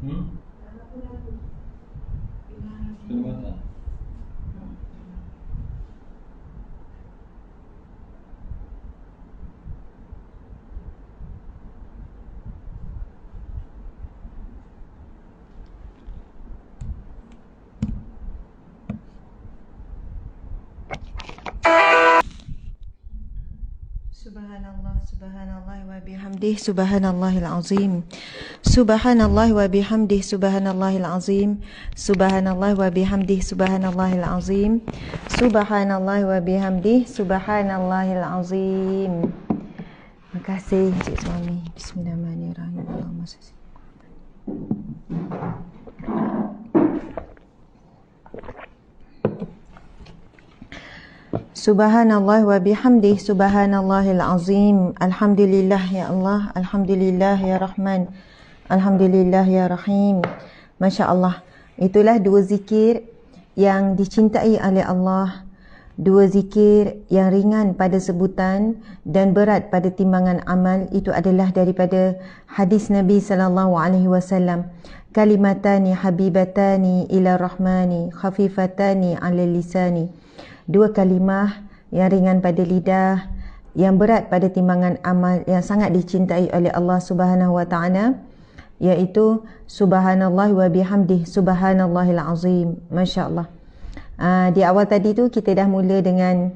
Kelimatan. Subhanallah, subhanallah wa bihamdih, subhanallahil azim. Subhanallah wa bihamdih, subhanallahil azim. Subhanallah wa bihamdih, subhanallahil azim. Subhanallah wa bihamdih, subhanallahil azim. Terima kasih Cik Suami. Bismillahirrahmanirrahim. Allahumma salli. Subhanallah wa bihamdih, subhanallahil azim. Alhamdulillah ya Allah, alhamdulillah ya Rahman, alhamdulillah ya Rahim. Masya Allah, itulah dua zikir yang dicintai oleh Allah. Dua zikir yang ringan pada sebutan dan berat pada timbangan amal. Itu adalah daripada hadis Nabi SAW. Kalimatani habibatani ila rahmani, khafifatani ala lisani. Dua kalimah yang ringan pada lidah, yang berat pada timbangan amal, yang sangat dicintai oleh Allah Subhanahu wa taala, iaitu subhanallah wa bihamdih, subhanallahil azim. Masya-Allah. Di awal tadi tu kita dah mula dengan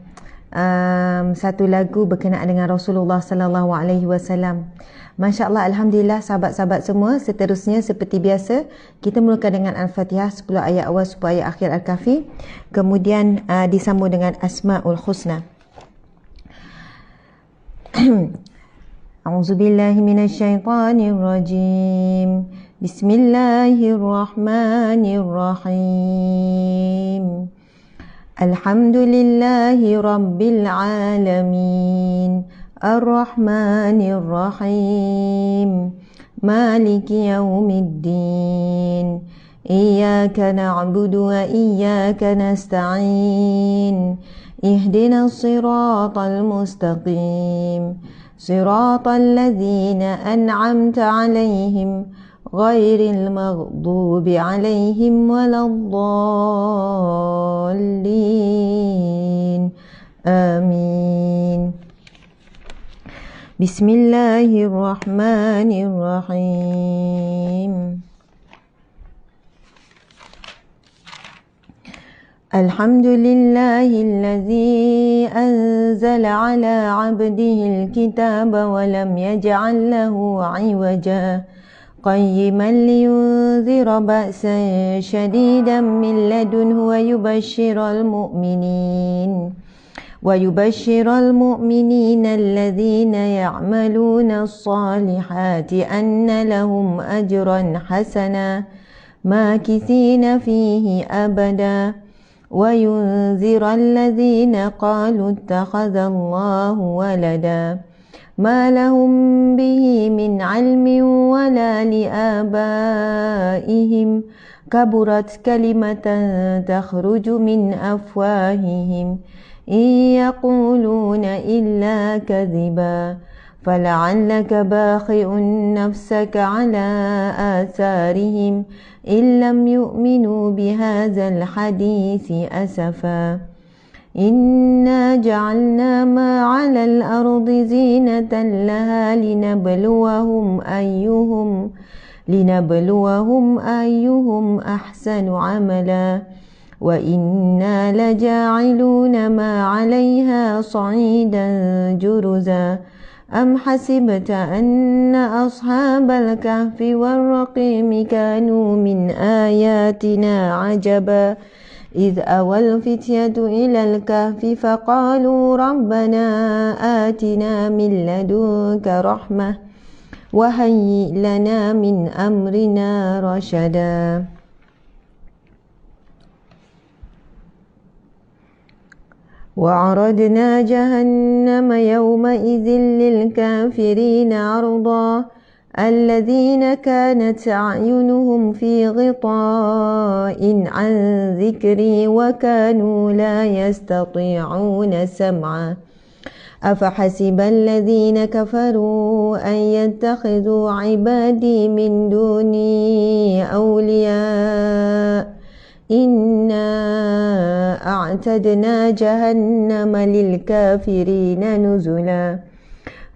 satu lagu berkenaan dengan Rasulullah sallallahu alaihi wasallam. Masya-Allah, alhamdulillah sahabat-sahabat semua. Seterusnya seperti biasa, kita mulakan dengan Al-Fatihah 10 ayat awal 10 ayat akhir Al-Kahfi. Kemudian disambung dengan Asmaul Husna. A'udzubillahi minasyaitonir rajim. Bismillahirrahmanirrahim. Alhamdulillahi rabbil alamin. Ar-Rahmanir-Rahim. Maliki yaumiddin. Iyyaka na'budu wa iyyaka nasta'in. Ihdinas siratal mustaqim. Siratal ladzina an'amta 'alaihim ghairil maghdubi 'alaihim waladdallin. Amin. Bismillahirrahmanirrahim. Alhamdulillahillazi anzala ala 'abdihil kitaba wa lam yaj'al lahu 'iwaja qayyiman liyunzira ba'san shadidan min ladunhu wa yubashshiral mu'minin الذين يعملون الصالحات أن لهم أجرا حسنا ماكثين فيه أبدا وينذر الذين قالوا اتخذ الله ولدا ما لهم به من علم ولا لآبائهم كبرت كلمة تخرج من أفواههم إن يقولون إلا كذبا فلعلك باخع نفسك على آثارهم إن لم يؤمنوا بهذا الحديث أسفا إنا جعلنا ما على الأرض زينة لها لنبلوهم أيهم أحسن عملا وإنا لجاعلون ما عليها صعيدا جرزا أم حسبت أن أصحاب الكهف والرقيم كانوا من آياتنا عجبا إذ أوى الفتية إلى الكهف فقالوا ربنا آتنا من لدنك رحمة وهيئ لنا من أمرنا رشدا. وعرضنا جهنم يومئذ للكافرين عرضا الذين كانت أعينهم في غطاء عن ذكري وكانوا لا يستطيعون سمعا أفحسب الذين كفروا أن يتخذوا عبادي من دوني أولياء إنا أعتدنا جهنم للكافرين نزلا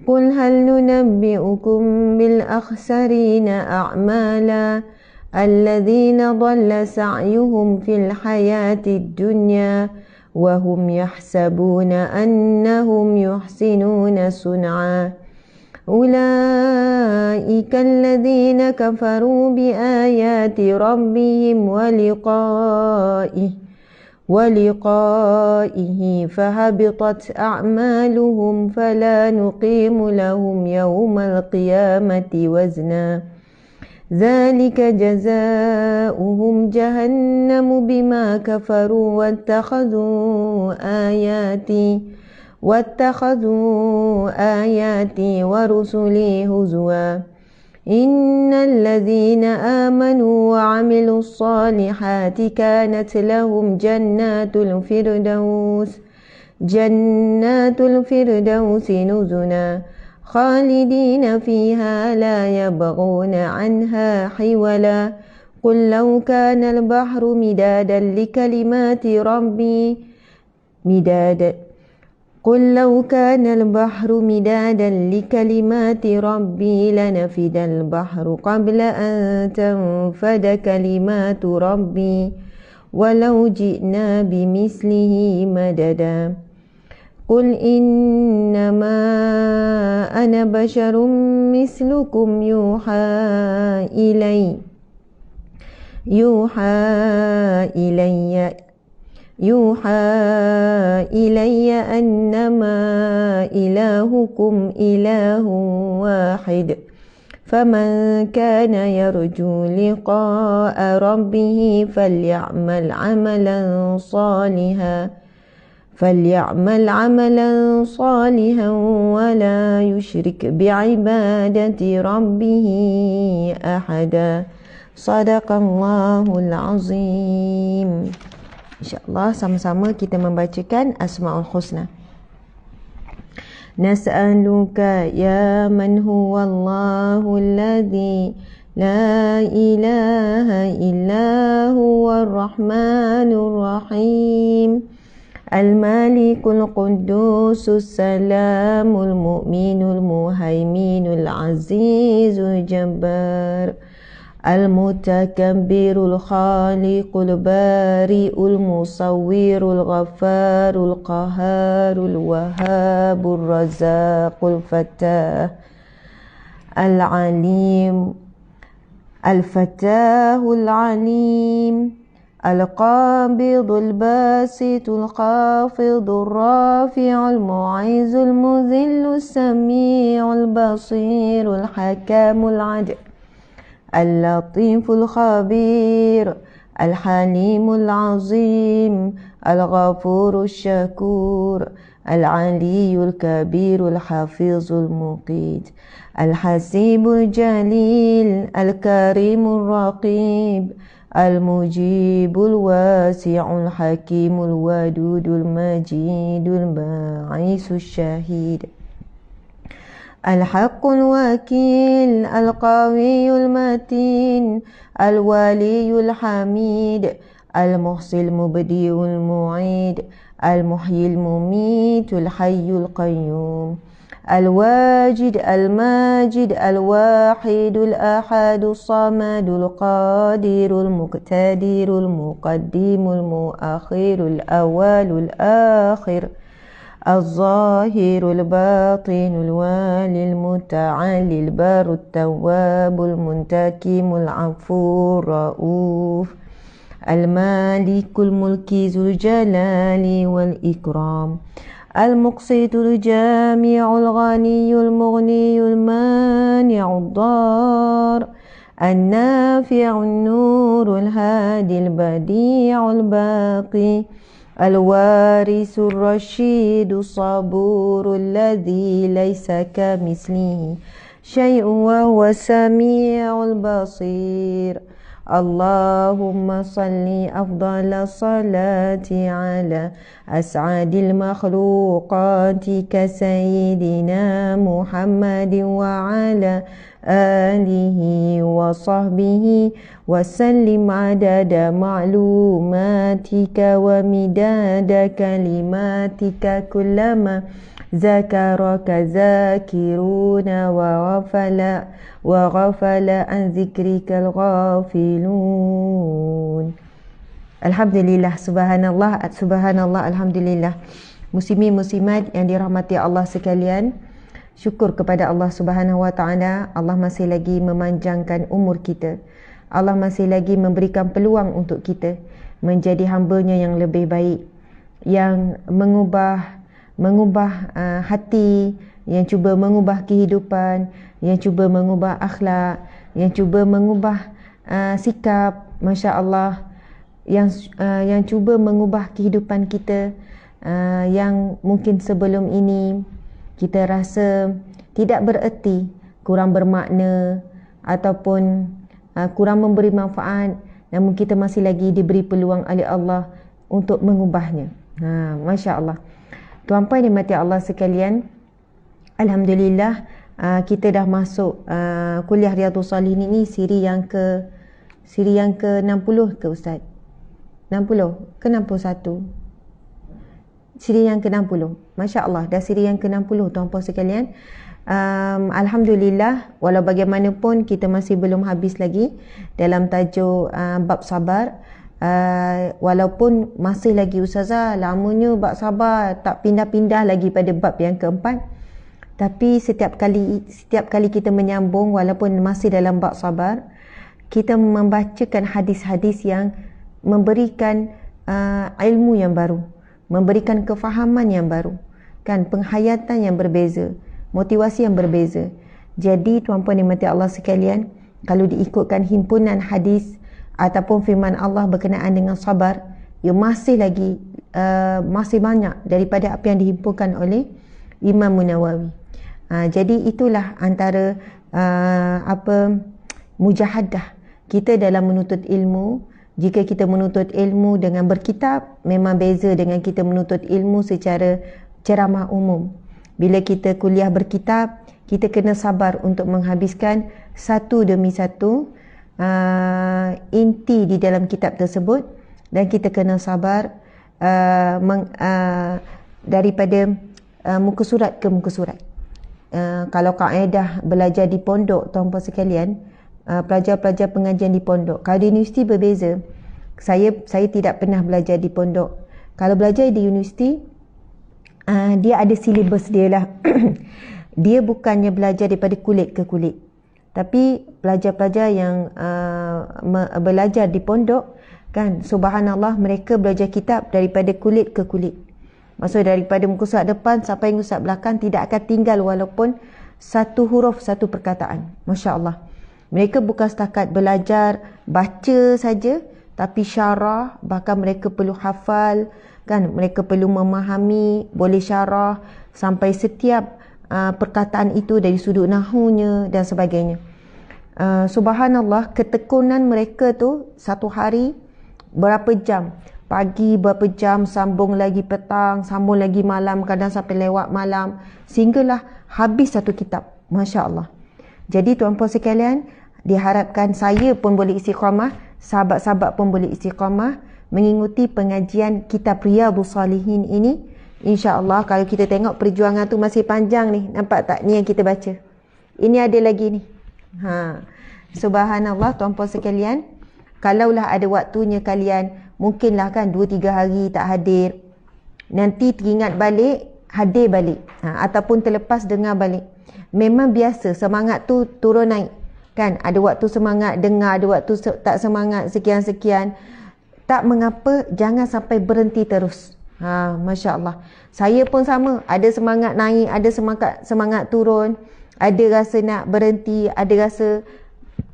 قل هل ننبئكم بالأخسرين أعمالا الذين ضل سعيهم في الحياة الدنيا وهم يحسبون أنهم يحسنون صنعا أولئك الذين كفروا بآيات ربهم ولقائه فهبطت أعمالهم فلا نقيم لهم يوم القيامة وزنا ذلك جزاؤهم جهنم بما كفروا واتخذوا آياتي ورسلي هزوا إن الذين آمنوا وعملوا الصالحات كانت لهم جنات الفردوس نزلا خالدين فيها لا يبغون عنها حولا قل لو كان البحر مدادا لكلمات ربي لنفد البحر قبل أن تنفد كلمات ربي ولو جئنا بمثله مددا قل إنما أنا بشر مثلكم يوحى إلي أنما إلهكم إله واحد فمن كان يرجو لقاء ربه فليعمل عملا صالحا ولا يشرك بعبادة ربه أحدا صدق الله العظيم. InsyaAllah sama-sama kita membacakan Asma'ul Husna. Nas'aluka ya man huwallahu alladhi la ilaha illa huwa ar-rahmanur rahim al-malikul quddusus salamul mu'minul muhaiminul azizul jabbar المتكبر الخالق البارئ المصور الغفار القهار الوهاب الرزاق الفتاه العليم القابض الباسط الخافض الرافع المعز المذل السميع البصير الحكام العدل اللطيف الخبير الحليم العظيم الغفور الشكور العلي الكبير الحفيظ المقيت الحسيب الجليل الكريم الرقيب المجيب الواسع الحكيم الودود المجيد الباعث الشهيد الحق الوكيل القوي المتين الولي الحميد المحصي المبدئ المعيد المحيي المميت الحي القيوم الواجد الماجد الواحد الأحد الصمد القادر المقتدر المقدم المؤخر الأول الآخر الظاهر الباطن الوالي المتعالي البار التواب المنتقم العفو الرؤوف المالك الملك ذو الجلال والإكرام المقسط الجامع الغني المغني المانع الضار النافع النور الهادي البديع الباقي الوارث الرشيد الصبور الذي ليس كمثله شيء وهو السميع البصير اللهم صل أفضل الصلاة على أسعد المخلوقات كسيدنا محمد وعلى alihi wa sahbihi wa sallim adada ma'lumatika wa midada kalimatika kullama zakaraka zakiruna wa ghafala an zikrikal ghafilun. Alhamdulillah, subhanallah, subhanallah, alhamdulillah. Muslimin muslimat yang dirahmati Allah sekalian, syukur kepada Allah Subhanahu wa taala. Allah masih lagi memanjangkan umur kita. Allah masih lagi memberikan peluang untuk kita menjadi hamba-Nya yang lebih baik, yang mengubah hati, yang cuba mengubah kehidupan, yang cuba mengubah akhlak, yang cuba mengubah sikap, masya-Allah, yang cuba mengubah kehidupan kita, yang mungkin sebelum ini kita rasa tidak bererti, kurang bermakna ataupun kurang memberi manfaat, namun kita masih lagi diberi peluang oleh Allah untuk mengubahnya. Masya-Allah. Tuan-puan dan mati Allah sekalian, alhamdulillah, kita dah masuk kuliah Riyadhus Shalihin ini siri yang ke-60 ke Ustaz? 60 ke 61? Siri yang ke-60. Masya-Allah, dah siri yang ke-60 tuan-puan sekalian. Alhamdulillah, walau bagaimanapun kita masih belum habis lagi dalam tajuk bab sabar. Walaupun masih lagi Ustazah, lamanya bab sabar, tak pindah-pindah lagi pada bab yang keempat. Tapi setiap kali kita menyambung, walaupun masih dalam bab sabar, kita membacakan hadis-hadis yang memberikan ilmu yang baru, memberikan kefahaman yang baru, kan, penghayatan yang berbeza, motivasi yang berbeza. Jadi tuan-puan dan mati Allah sekalian, kalau diikutkan himpunan hadis ataupun firman Allah berkenaan dengan sabar, ia masih lagi masih banyak daripada apa yang dihimpunkan oleh Imam Nawawi. Jadi itulah antara mujahadah kita dalam menuntut ilmu. Jika kita menuntut ilmu dengan berkitab, memang beza dengan kita menuntut ilmu secara ceramah umum. Bila kita kuliah berkitab, kita kena sabar untuk menghabiskan satu demi satu inti di dalam kitab tersebut, dan kita kena sabar daripada muka surat ke muka surat. Kalau kaedah belajar di pondok, tuan-puan sekalian, pelajar-pelajar pengajian di pondok, kalau di universiti berbeza. Saya tidak pernah belajar di pondok. Kalau belajar di universiti, dia ada silibus dia lah. Dia bukannya belajar daripada kulit ke kulit, tapi pelajar-pelajar yang belajar di pondok, kan, subhanallah, mereka belajar kitab daripada kulit ke kulit. Maksudnya daripada muka surat depan sampai muka surat belakang tidak akan tinggal walaupun satu huruf, satu perkataan. Masya Allah. Mereka bukan setakat belajar baca saja, tapi syarah, bahkan mereka perlu hafal, kan, mereka perlu memahami, boleh syarah sampai setiap perkataan itu dari sudut nahunya dan sebagainya. Subhanallah, ketekunan mereka tu satu hari berapa jam, pagi berapa jam, sambung lagi petang, sambung lagi malam, kadang sampai lewat malam, sehinggalah habis satu kitab. Masya Allah. Jadi tuan-puan sekalian, diharapkan saya pun boleh istiqamah, sahabat-sahabat pun boleh istiqamah mengikuti pengajian kitab Riyadhus Shalihin ini. InsyaAllah, kalau kita tengok perjuangan tu masih panjang ni. Nampak tak ni yang kita baca? Ini ada lagi ni. Subhanallah tuan-puan sekalian, kalaulah ada waktunya kalian, mungkinlah kan 2-3 hari tak hadir, nanti teringat balik, hadir balik, ataupun terlepas dengar balik. Memang biasa semangat tu turun naik, kan, ada waktu semangat dengar, ada waktu tak semangat, sekian-sekian. Tak mengapa, jangan sampai berhenti terus. Masya Allah. Saya pun sama, ada semangat naik, ada semangat turun, ada rasa nak berhenti, ada rasa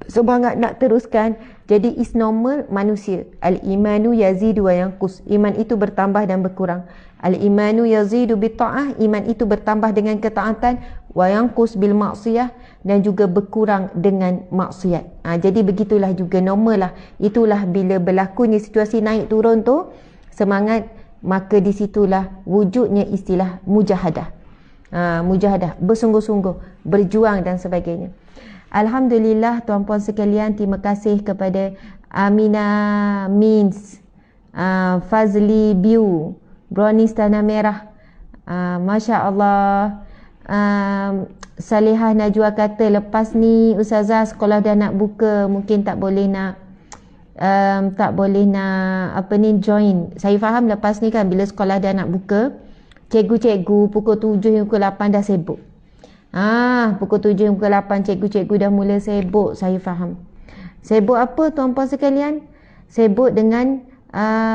semangat nak teruskan. Jadi is normal manusia. Al-imanu yazidu wa yanqus. Iman itu bertambah dan berkurang. Al-imanu yazidu bi-ta'ah, iman itu bertambah dengan ketaatan, wa yanqus bil maksiyah, dan juga berkurang dengan maksiat. Jadi begitulah juga, normal lah. Itulah bila berlakunya situasi naik turun tu semangat, maka di situlah wujudnya istilah mujahadah. Mujahadah, bersungguh-sungguh, berjuang dan sebagainya. Alhamdulillah tuan-puan sekalian, terima kasih kepada Amina Means, Fazli Biu, Brownies Tanah Merah, Masya Allah. Salihah Najwa kata lepas ni Ustazah sekolah dah nak buka, mungkin tak boleh nak join. Saya faham lepas ni kan bila sekolah dah nak buka, cikgu-cikgu pukul 7 hingga pukul 8 dah sibuk. Pukul 7 hingga pukul 8 cikgu-cikgu dah mula sibuk. Saya faham. Sibuk apa tuan-puan sekalian? Sibuk dengan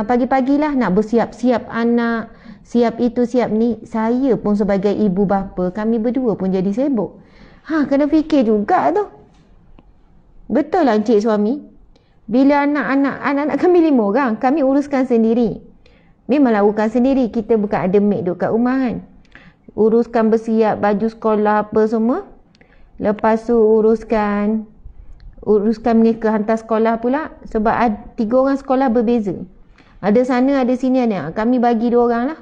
pagi-pagilah nak bersiap-siap anak, siap itu siap ni. Saya pun sebagai ibu bapa, kami berdua pun jadi sibuk. Kena fikir juga tu. Betul lah encik suami. Bila anak-anak kami 5 orang, kami uruskan sendiri. Memang lakukan sendiri. Kita bukan ada maid duduk kat rumah kan. Uruskan bersiap baju sekolah apa semua. Lepas tu uruskan mereka hantar sekolah pula. Sebab 3 orang sekolah berbeza. Ada sana, ada sini, ada. Kami bagi 2 orang lah.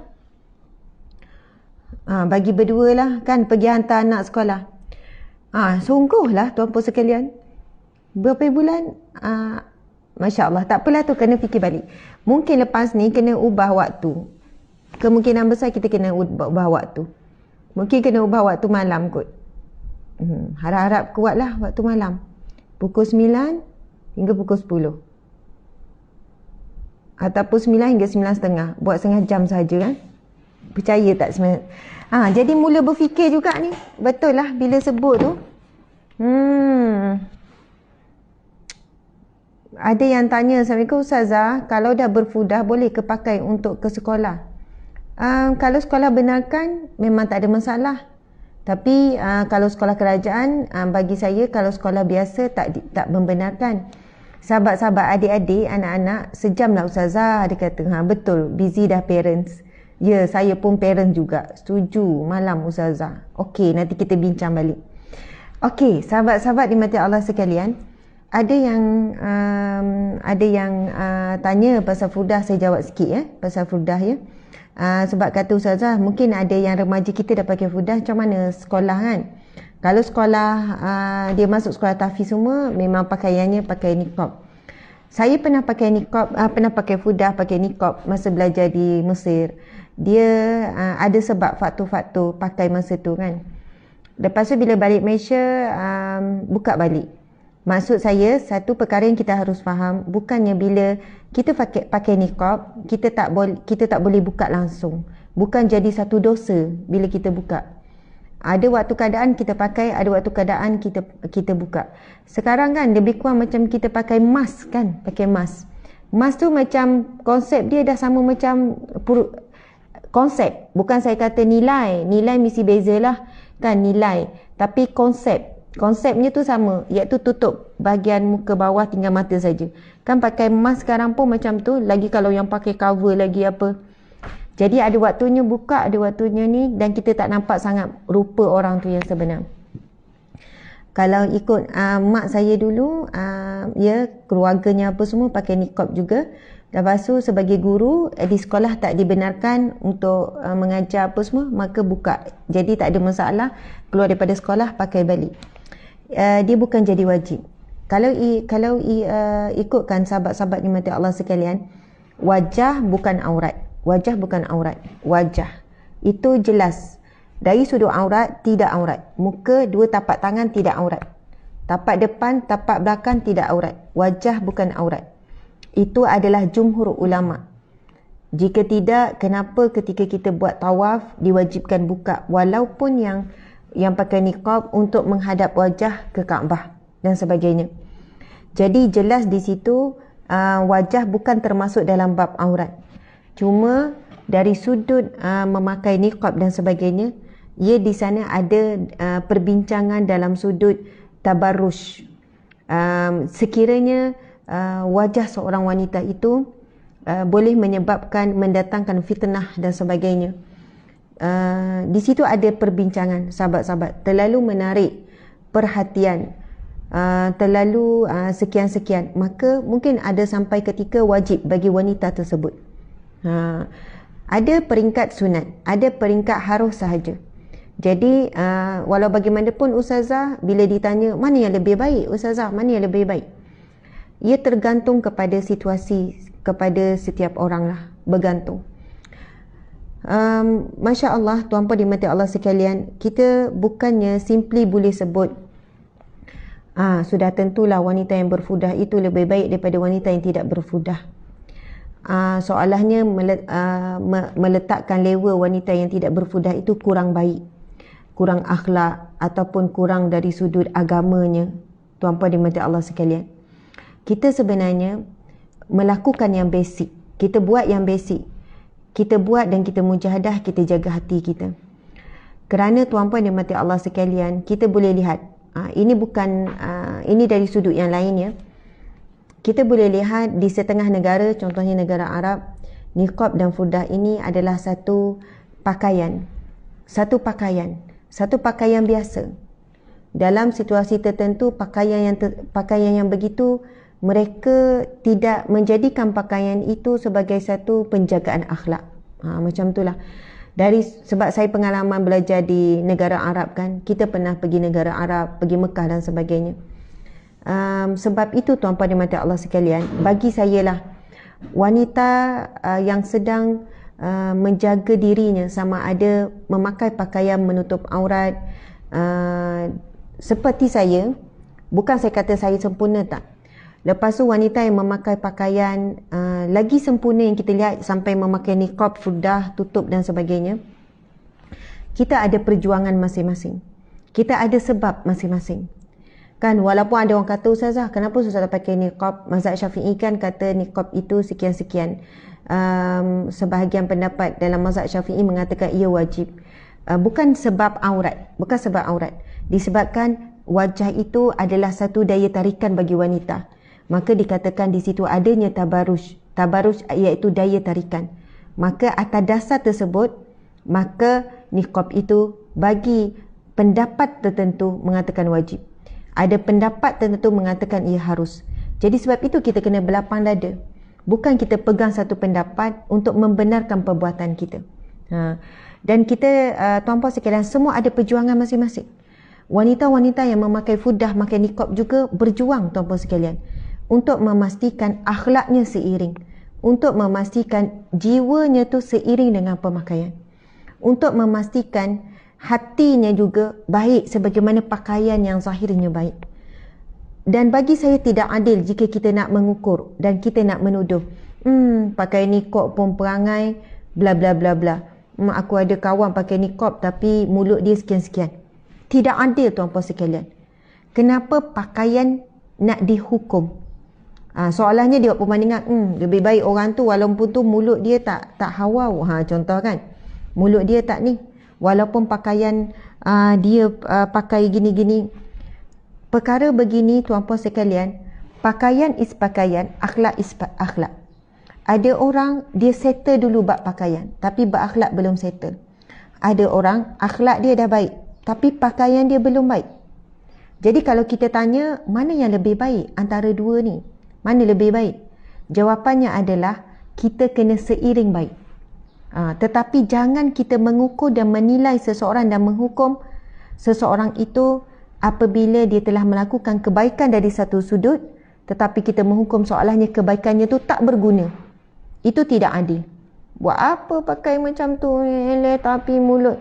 Bagi berdua lah kan, pergi hantar anak sekolah. Sungguhlah tuan-puan sekalian. Berapa bulan? Masya Allah. Tak apalah tu, kena fikir balik. Mungkin lepas ni kena ubah waktu. Kemungkinan besar kita kena ubah waktu. Mungkin kena ubah waktu malam kot. Harap-harap kuatlah waktu malam. Pukul 9 hingga pukul 10. Ataupun 9 hingga 9.30. Buat setengah jam saja kan. Percaya tak sebenarnya? Jadi mula berfikir juga ni. Betul lah bila sebut tu. Ada yang tanya, Assalamualaikum Ustazah, kalau dah berfudah boleh ke pakai untuk ke sekolah? Kalau sekolah benarkan memang tak ada masalah. Tapi kalau sekolah kerajaan, bagi saya kalau sekolah biasa tak membenarkan. Sahabat-sahabat, adik-adik, anak-anak, sejam lah Ustazah. Dia kata, betul, busy dah parents. Ya, saya pun parent juga. Setuju, malam Ustazah. Okey, nanti kita bincang balik. Okey, sahabat-sahabat dimati Allah sekalian. Ada yang tanya pasal fudah, saya jawab sikit pasal fudah ya. Sebab kata Ustazah, mungkin ada yang remaja kita dah pakai fudah, macam mana sekolah kan? Kalau sekolah dia masuk sekolah tahfiz semua, memang pakaiannya pakai niqab. Saya pernah pakai niqab, pernah pakai fudah, pakai niqab masa belajar di Mesir. Dia ada sebab faktor-faktor pakai masa tu kan. Lepas tu bila balik Malaysia, buka balik. Maksud saya, satu perkara yang kita harus faham, bukannya bila kita pakai niqab, kita tak boleh buka langsung. Bukan jadi satu dosa bila kita buka. Ada waktu keadaan kita pakai, ada waktu keadaan kita buka. Sekarang kan lebih kurang macam kita pakai mask kan, pakai mask. Mask tu macam konsep dia dah sama macam konsep. Bukan saya kata nilai mesti bezalah kan nilai, tapi konsepnya tu sama, iaitu tutup bahagian muka bawah tinggal mata saja. Kan pakai mask sekarang pun macam tu, lagi kalau yang pakai cover lagi apa. Jadi ada waktunya buka, ada waktunya ni, dan kita tak nampak sangat rupa orang tu yang sebenar. Kalau ikut mak saya dulu, keluarganya apa semua pakai niqab juga. Lepas tu sebagai guru di sekolah tak dibenarkan untuk mengajar apa semua, maka buka. Jadi tak ada masalah, keluar daripada sekolah pakai balik. Dia bukan jadi wajib. Kalau ikutkan sahabat-sahabat dimati Allah sekalian, wajah bukan aurat. Wajah bukan aurat. Wajah itu jelas. Dari sudut aurat, tidak aurat. Muka, 2 tapak tangan tidak aurat. Tapak depan, tapak belakang tidak aurat. Wajah bukan aurat. Itu adalah jumhur ulama. Jika tidak, kenapa ketika kita buat tawaf diwajibkan buka, walaupun yang pakai niqab untuk menghadap wajah ke Kaabah dan sebagainya. Jadi jelas di situ wajah bukan termasuk dalam bab aurat. Cuma dari sudut memakai niqab dan sebagainya, ia di sana ada perbincangan dalam sudut tabarruj. Sekiranya wajah seorang wanita itu boleh mendatangkan fitnah dan sebagainya. Di situ ada perbincangan sahabat-sahabat, terlalu menarik perhatian, terlalu sekian-sekian, maka mungkin ada sampai ketika wajib bagi wanita tersebut. Ada peringkat sunat, ada peringkat harus sahaja. Jadi walau bagaimanapun ustazah, bila ditanya mana yang lebih baik ustazah, mana yang lebih baik, ia tergantung kepada situasi, kepada setiap orang lah, bergantung. Masya Allah, tuan-puan dimati Allah sekalian, kita bukannya simply boleh sebut sudah tentulah wanita yang berfudah itu lebih baik daripada wanita yang tidak berfudah. Soalnya meletakkan level wanita yang tidak berfudah itu kurang baik, kurang akhlak, ataupun kurang dari sudut agamanya. Tuan-puan dimati Allah sekalian, kita sebenarnya melakukan yang basic, kita buat yang basic, kita buat dan kita mujahadah, kita jaga hati kita. Kerana tuan-puan dimati Allah sekalian, kita boleh lihat, ini bukan ini dari sudut yang lainnya. Kita boleh lihat di setengah negara, contohnya negara Arab, niqab dan fudah ini adalah satu pakaian biasa. Dalam situasi tertentu, pakaian yang begitu, mereka tidak menjadikan pakaian itu sebagai satu penjagaan akhlak. Macam itulah. Sebab saya pengalaman belajar di negara Arab kan, kita pernah pergi negara Arab, pergi Mekah dan sebagainya. Sebab itu tuan-puan dimati Allah sekalian, bagi saya lah, wanita yang sedang menjaga dirinya, sama ada memakai pakaian menutup aurat, seperti saya, bukan saya kata saya sempurna, tak. Lepas tu wanita yang memakai pakaian lagi sempurna yang kita lihat, sampai memakai niqab, fudah, tutup dan sebagainya. Kita ada perjuangan masing-masing, kita ada sebab masing-masing kan. Walaupun ada orang kata, ustazah kenapa ustazah pakai niqab, mazhab Syafi'i kan kata niqab itu sekian-sekian. Sebahagian pendapat dalam mazhab Syafi'i mengatakan ia wajib. Bukan sebab aurat, disebabkan wajah itu adalah satu daya tarikan bagi wanita. Maka dikatakan di situ adanya tabaruj iaitu daya tarikan. Maka atas dasar tersebut, maka niqab itu bagi pendapat tertentu mengatakan wajib, ada pendapat tertentu mengatakan ia harus. Jadi sebab itu kita kena berlapang dada, bukan kita pegang satu pendapat untuk membenarkan perbuatan kita. Dan kita tuan-puan sekalian, semua ada perjuangan masing-masing. Wanita-wanita yang memakai fudah, memakai niqab juga berjuang tuan-puan sekalian, untuk memastikan akhlaknya seiring, untuk memastikan jiwanya tu seiring dengan pemakaian, untuk memastikan hatinya juga baik sebagaimana pakaian yang zahirnya baik. Dan bagi saya tidak adil jika kita nak mengukur dan kita nak menuduh, pakai niqab pun perangai bla bla bla bla. Aku ada kawan pakai niqab tapi mulut dia sekian-sekian. Tidak adil tuan-puan sekalian. Kenapa pakaian nak dihukum? Soalannya dia buat perbandingan, lebih baik orang tu walaupun tu mulut dia tak hawau, contoh kan, mulut dia tak ni, walaupun pakaian dia pakai gini-gini. Perkara begini tuan-puan sekalian, pakaian is pakaian, akhlak is akhlak. Ada orang dia settle dulu bab pakaian tapi berakhlak belum settle. Ada orang akhlak dia dah baik tapi pakaian dia belum baik. Jadi kalau kita tanya mana yang lebih baik antara dua ni, mana lebih baik? Jawapannya adalah kita kena seiring baik. Tetapi jangan kita mengukur dan menilai seseorang dan menghukum seseorang itu apabila dia telah melakukan kebaikan dari satu sudut, tetapi kita menghukum soalannya kebaikannya tu tak berguna. Itu tidak adil. Buat apa pakai macam tu, tapi mulut.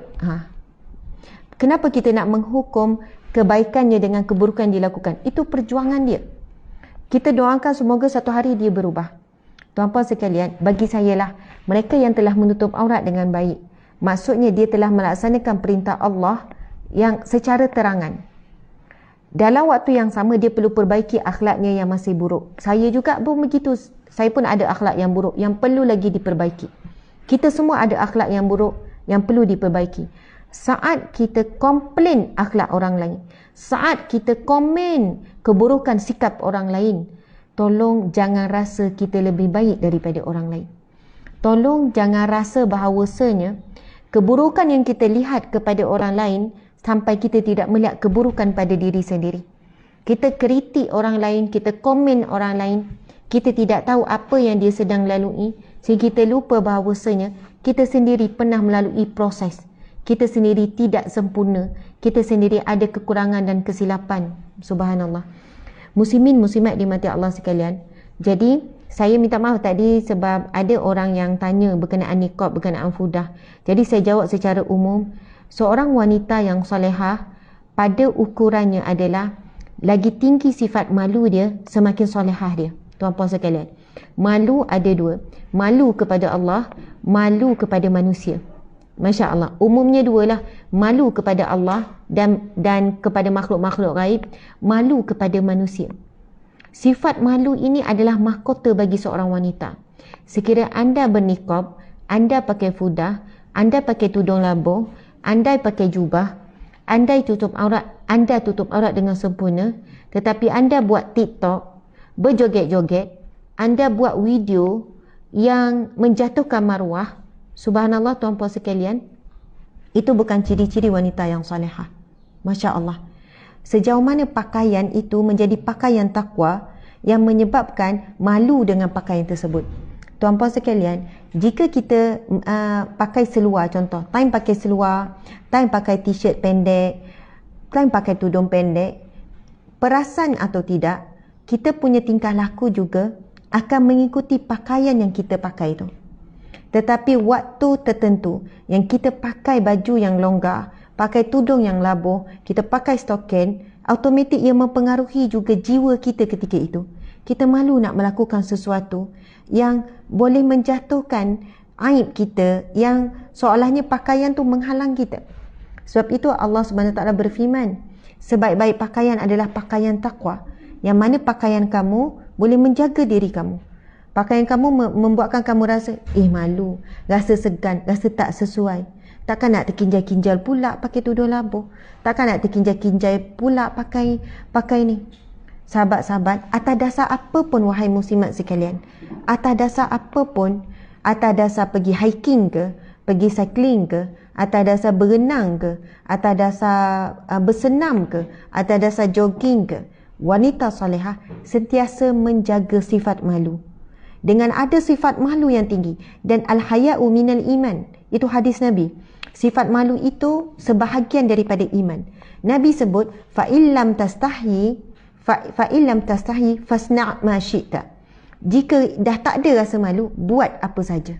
Kenapa kita nak menghukum kebaikannya dengan keburukan yang dilakukan? Itu perjuangan dia. Kita doakan semoga satu hari dia berubah. Tuan-puan sekalian, bagi saya lah, mereka yang telah menutup aurat dengan baik, maksudnya dia telah melaksanakan perintah Allah yang secara terangan. Dalam waktu yang sama dia perlu perbaiki akhlaknya yang masih buruk. Saya juga pun begitu. Saya pun ada akhlak yang buruk yang perlu lagi diperbaiki. Kita semua ada akhlak yang buruk yang perlu diperbaiki. Saat kita komplain akhlak orang lain, saat kita komen keburukan sikap orang lain, tolong jangan rasa kita lebih baik daripada orang lain. Tolong jangan rasa bahawasanya keburukan yang kita lihat kepada orang lain sampai kita tidak melihat keburukan pada diri sendiri. Kita kritik orang lain, kita komen orang lain, kita tidak tahu apa yang dia sedang lalui, sehingga kita lupa bahawasanya kita sendiri pernah melalui proses. Kita sendiri tidak sempurna. Kita sendiri ada kekurangan dan kesilapan. Subhanallah. Muslimin muslimat dimati Allah sekalian. Jadi saya minta maaf tadi sebab ada orang yang tanya berkenaan niqab, berkenaan fudah. Jadi saya jawab secara umum. Seorang wanita yang solehah pada ukurannya adalah lagi tinggi sifat malu dia, semakin solehah dia. Tuan-puan sekalian, malu ada dua. Malu kepada Allah, malu kepada manusia. Masya Allah. Umumnya dua lah. Malu kepada Allah dan kepada makhluk-makhluk gaib. Malu kepada manusia. Sifat malu ini adalah mahkota bagi seorang wanita. Sekiranya anda berniqab, anda pakai fudah, anda pakai tudung labuh, anda pakai jubah, anda tutup aurat dengan sempurna, tetapi anda buat TikTok, berjoget-joget, anda buat video yang menjatuhkan maruah, subhanallah tuan-puan sekalian, itu bukan ciri-ciri wanita yang salihah. Masya Allah. Sejauh mana pakaian itu menjadi pakaian takwa yang menyebabkan malu dengan pakaian tersebut. Tuan-puan sekalian, jika kita pakai seluar, contoh, time pakai seluar, time pakai t-shirt pendek, time pakai tudung pendek, perasan atau tidak, kita punya tingkah laku juga akan mengikuti pakaian yang kita pakai itu. Tetapi waktu tertentu yang kita pakai baju yang longgar, pakai tudung yang labuh, kita pakai stokin, automatik ia mempengaruhi juga jiwa kita ketika itu. Kita malu nak melakukan sesuatu yang boleh menjatuhkan aib kita, yang seolahnya pakaian tu menghalang kita. Sebab itu Allah SWT berfirman, sebaik-baik pakaian adalah pakaian takwa, yang mana pakaian kamu boleh menjaga diri kamu. Pakaian kamu membuatkan kamu rasa malu, rasa segan, rasa tak sesuai. Takkan nak terkinjal-kinjal pula pakai tudung labuh. Takkan nak terkinjal-kinjal pula pakai ni. Sahabat-sahabat, atas dasar apa pun wahai muslimat sekalian, atas dasar apa pun, atas dasar pergi hiking ke, pergi cycling ke, atas dasar berenang ke, atas dasar bersenam ke, atas dasar jogging ke, wanita solehah sentiasa menjaga sifat malu. Dengan ada sifat malu yang tinggi, dan al-haya'u minal iman, itu hadis Nabi. Sifat malu itu sebahagian daripada iman. Nabi sebut, fa'illam tastahi fasna' ma syi'ta. Jika dah tak ada rasa malu, buat apa saja.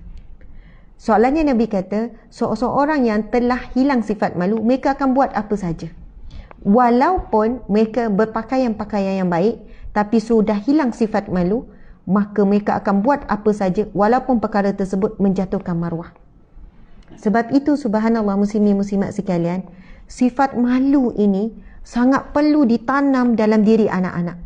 Soalannya Nabi kata, seorang yang telah hilang sifat malu, mereka akan buat apa saja. Walaupun mereka berpakaian-pakaian yang baik, tapi sudah hilang sifat malu, maka mereka akan buat apa saja walaupun perkara tersebut menjatuhkan maruah. Sebab itu subhanallah muslimin muslimat sekalian, sifat malu ini sangat perlu ditanam dalam diri anak-anak.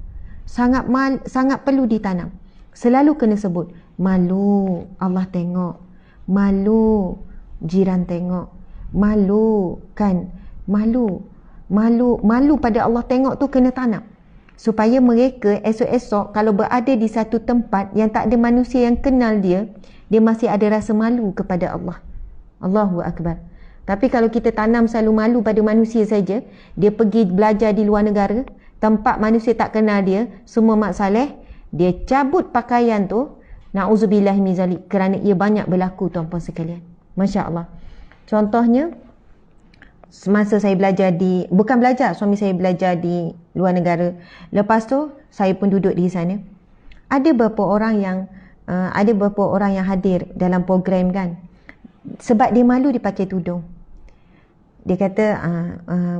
Sangat perlu ditanam. Selalu kena sebut, malu Allah tengok, malu jiran tengok, malu kan, malu pada Allah tengok tu kena tanam. Supaya mereka esok-esok kalau berada di satu tempat yang tak ada manusia yang kenal dia, dia masih ada rasa malu kepada Allah. Allahu Akbar. Tapi kalau kita tanam selalu malu pada manusia saja, dia pergi belajar di luar negara, tempat manusia tak kenal dia, semua mak saleh, dia cabut pakaian tu, na'udzubillah min zalik, kerana ia banyak berlaku tuan-puan sekalian. Masya Allah. Contohnya, semasa saya belajar suami saya belajar di luar negara. Lepas tu, saya pun duduk di sana. Ada beberapa orang yang hadir dalam program kan. Sebab dia malu dia pakai tudung. Dia kata,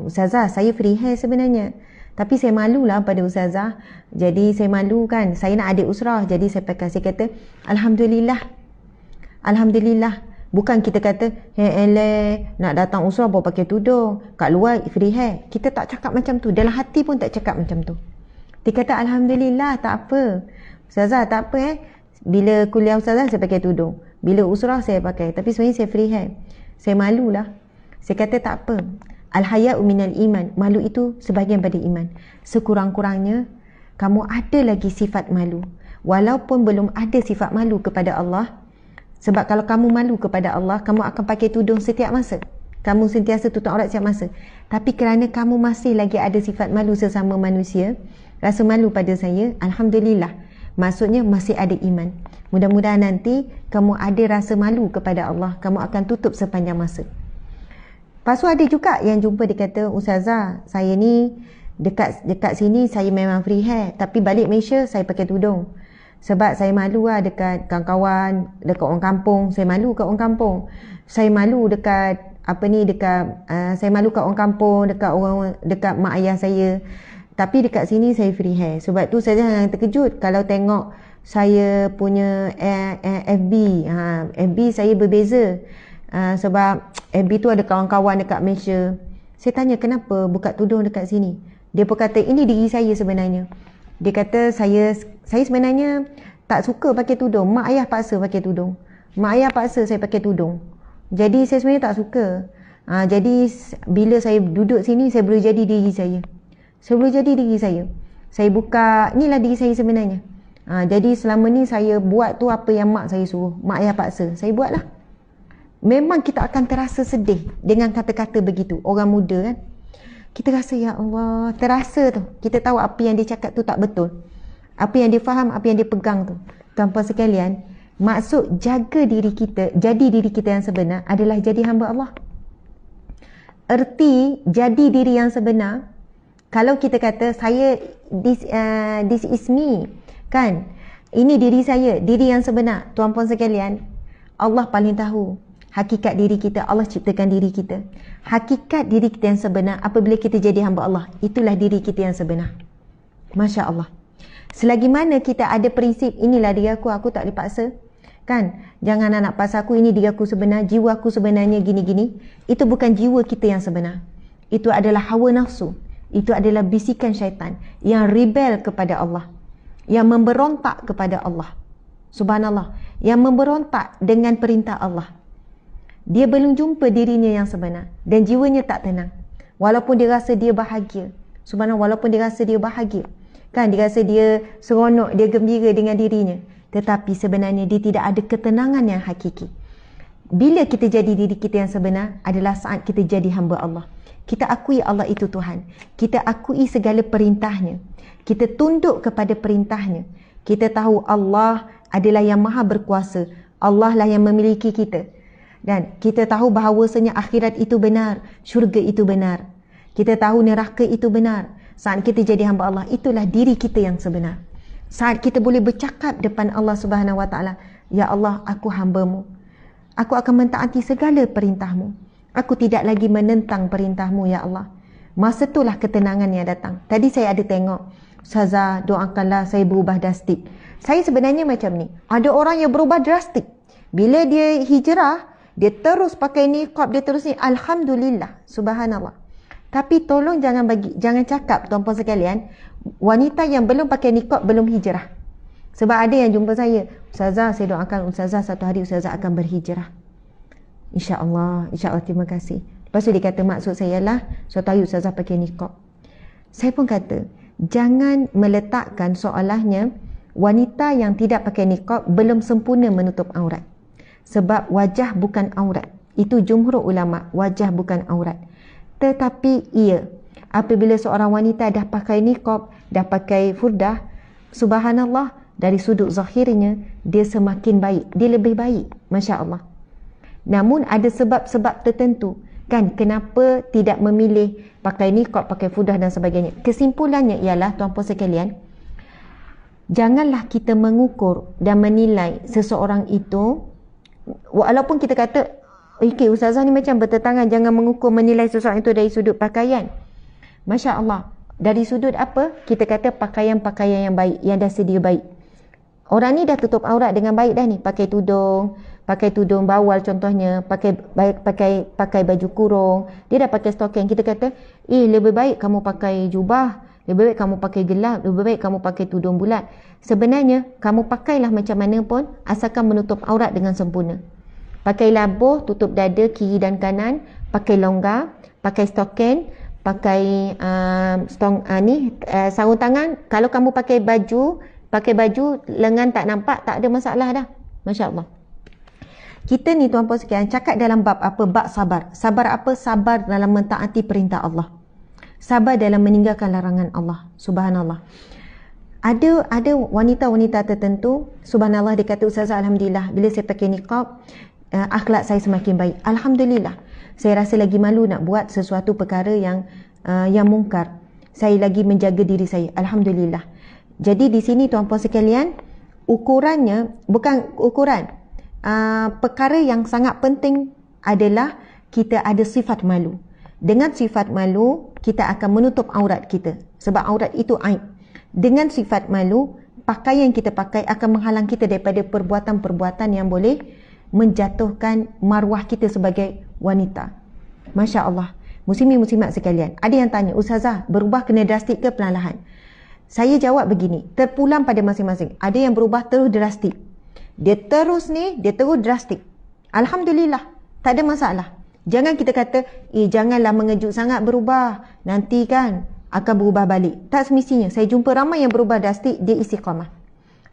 Ustazah, saya free hair sebenarnya. Tapi saya malulah pada Ustazah. Jadi saya malu kan. Saya nak adik usrah. Jadi saya pakai. Saya kata, Alhamdulillah. Bukan kita kata, nak datang usrah bawa pakai tudung, kat luar free hair. Kita tak cakap macam tu. Dalam hati pun tak cakap macam tu. Dia kata, Alhamdulillah, tak apa. Ustazah, tak apa Bila kuliah Ustazah, saya pakai tudung. Bila usrah, saya pakai. Tapi sebenarnya saya free hair. Saya malulah. Saya kata, tak apa. Al-haya'u minal iman. Malu itu sebahagian pada iman. Sekurang-kurangnya, kamu ada lagi sifat malu. Walaupun belum ada sifat malu kepada Allah. Sebab kalau kamu malu kepada Allah, kamu akan pakai tudung setiap masa. Kamu sentiasa tutup aurat setiap masa. Tapi kerana kamu masih lagi ada sifat malu sesama manusia, rasa malu pada saya, Alhamdulillah. Maksudnya masih ada iman. Mudah-mudahan nanti kamu ada rasa malu kepada Allah, kamu akan tutup sepanjang masa. Lepas tu ada juga yang jumpa dia kata, Ustazah, saya ni dekat sini saya memang free hair, tapi balik Malaysia saya pakai tudung. Sebab saya malu lah dekat kawan-kawan, dekat orang kampung. Saya malu kat orang kampung. Saya malu dekat saya malu kat orang kampung, dekat mak ayah saya. Tapi dekat sini saya free hair. Sebab tu saya jangan terkejut kalau tengok saya punya FB. FB saya berbeza. Sebab FB tu ada kawan-kawan dekat Malaysia. Saya tanya kenapa buka tudung dekat sini. Dia pun kata ini diri saya sebenarnya. Dia kata saya sebenarnya tak suka pakai tudung. Mak ayah paksa pakai tudung. Mak ayah paksa saya pakai tudung. Jadi saya sebenarnya tak suka. Jadi bila saya duduk sini saya boleh jadi diri saya. Saya boleh jadi diri saya. Saya buka, inilah diri saya sebenarnya. Jadi selama ni saya buat tu apa yang mak saya suruh. Mak ayah paksa. Saya buatlah. Memang kita akan terasa sedih dengan kata-kata begitu. Orang muda kan. Kita rasa ya Allah, terasa tu. Kita tahu apa yang dia cakap tu tak betul. Apa yang dia faham, apa yang dia pegang tu. Tuan-puan sekalian, maksud jaga diri kita, jadi diri kita yang sebenar adalah jadi hamba Allah. Erti jadi diri yang sebenar, kalau kita kata saya this is me, kan? Ini diri saya, diri yang sebenar. Tuan-puan sekalian, Allah paling tahu hakikat diri kita. Allah ciptakan diri kita. Hakikat diri kita yang sebenar apabila kita jadi hamba Allah, itulah diri kita yang sebenar. Masya Allah. Selagi mana kita ada prinsip inilah diri aku tak dipaksa, kan? Jangan nak paksa aku, ini diri aku sebenar, jiwa aku sebenarnya gini-gini. Itu bukan jiwa kita yang sebenar. Itu adalah hawa nafsu. Itu adalah bisikan syaitan yang rebel kepada Allah, yang memberontak kepada Allah. Subhanallah. Yang memberontak dengan perintah Allah. Dia belum jumpa dirinya yang sebenar dan jiwanya tak tenang. Walaupun dia rasa dia bahagia. Subhanallah, walaupun dia rasa dia bahagia. Kan, dia rasa dia seronok, dia gembira dengan dirinya. Tetapi sebenarnya dia tidak ada ketenangan yang hakiki. Bila kita jadi diri kita yang sebenar adalah saat kita jadi hamba Allah. Kita akui Allah itu Tuhan. Kita akui segala perintahnya. Kita tunduk kepada perintahnya. Kita tahu Allah adalah yang maha berkuasa. Allah lah yang memiliki kita. Dan kita tahu bahawasanya akhirat itu benar, syurga itu benar. Kita tahu neraka itu benar. Saat kita jadi hamba Allah, itulah diri kita yang sebenar. Saat kita boleh bercakap depan Allah Subhanahu Wa Taala, ya Allah, aku hamba-Mu. Aku akan mentaati segala perintah-Mu. Aku tidak lagi menentang perintah-Mu, ya Allah. Masa itulah ketenangan yang datang. Tadi saya ada tengok, Ustazah, doakanlah saya berubah drastik. Saya sebenarnya macam ni. Ada orang yang berubah drastik. Bila dia hijrah, dia terus pakai niqab, dia terus ni, alhamdulillah, subhanallah. Tapi tolong jangan cakap tuan-puan sekalian, wanita yang belum pakai niqab belum hijrah. Sebab ada yang jumpa saya, Ustazah, saya doakan Ustazah satu hari Ustazah akan berhijrah. InsyaAllah, terima kasih. Lepas tu dia kata, maksud saya lah suatu hari Ustazah pakai niqab. Saya pun kata, jangan meletakkan soalannya wanita yang tidak pakai niqab belum sempurna menutup aurat. Sebab wajah bukan aurat. Itu jumhur ulama, wajah bukan aurat. Tetapi ia, apabila seorang wanita dah pakai niqab, dah pakai furdah, subhanallah, dari sudut zahirnya dia semakin baik, dia lebih baik, Masya Allah. Namun ada sebab-sebab tertentu, kan, kenapa tidak memilih pakai niqab, pakai furdah dan sebagainya. Kesimpulannya ialah, tuan-puan sekalian, janganlah kita mengukur dan menilai seseorang itu. Walaupun kita kata, okay, Ustazah ni macam bertentangan, jangan mengukur menilai seseorang itu dari sudut pakaian. Masya Allah. Dari sudut apa? Kita kata pakaian-pakaian yang baik, yang dah sedia baik. Orang ni dah tutup aurat dengan baik dah ni. Pakai tudung bawal contohnya, pakai baju kurung, dia dah pakai stoking. Kita kata, lebih baik kamu pakai jubah, lebih baik kamu pakai gelap, lebih baik kamu pakai tudung bulat. Sebenarnya, kamu pakailah macam mana pun, asalkan menutup aurat dengan sempurna. Pakai labuh, tutup dada kiri dan kanan, pakai longgar, pakai stokin, pakai sarung tangan. Kalau kamu pakai baju lengan tak nampak, tak ada masalah dah. Masya Allah. Kita ni tuan-puan sekalian, cakap dalam bab apa? Bab sabar. Sabar apa? Sabar dalam mentaati perintah Allah. Sabar dalam meninggalkan larangan Allah. Subhanallah. Ada wanita-wanita tertentu, subhanallah, dia kata, Ustazah, alhamdulillah, bila saya pakai niqab, akhlak saya semakin baik. Alhamdulillah. saya rasa lagi malu nak buat sesuatu perkara yang mungkar. Saya lagi menjaga diri saya. Alhamdulillah. Jadi di sini tuan-puan sekalian, ukurannya bukan ukuran. Perkara yang sangat penting adalah kita ada sifat malu. Dengan sifat malu, kita akan menutup aurat kita. Sebab aurat itu aib. Dengan sifat malu, pakaian yang kita pakai akan menghalang kita daripada perbuatan-perbuatan yang boleh menjatuhkan maruah kita sebagai wanita. Masya Allah. Muslimin-muslimat sekalian, ada yang tanya, Ustazah, berubah kena drastik ke perlahan? Saya jawab begini, terpulang pada masing-masing. Ada yang berubah terus drastik. Dia terus drastik. Alhamdulillah, tak ada masalah. Jangan kita kata, janganlah mengejut sangat berubah. Nanti kan akan berubah balik. Tak semestinya. Saya jumpa ramai yang berubah drastik, dia istiqamah.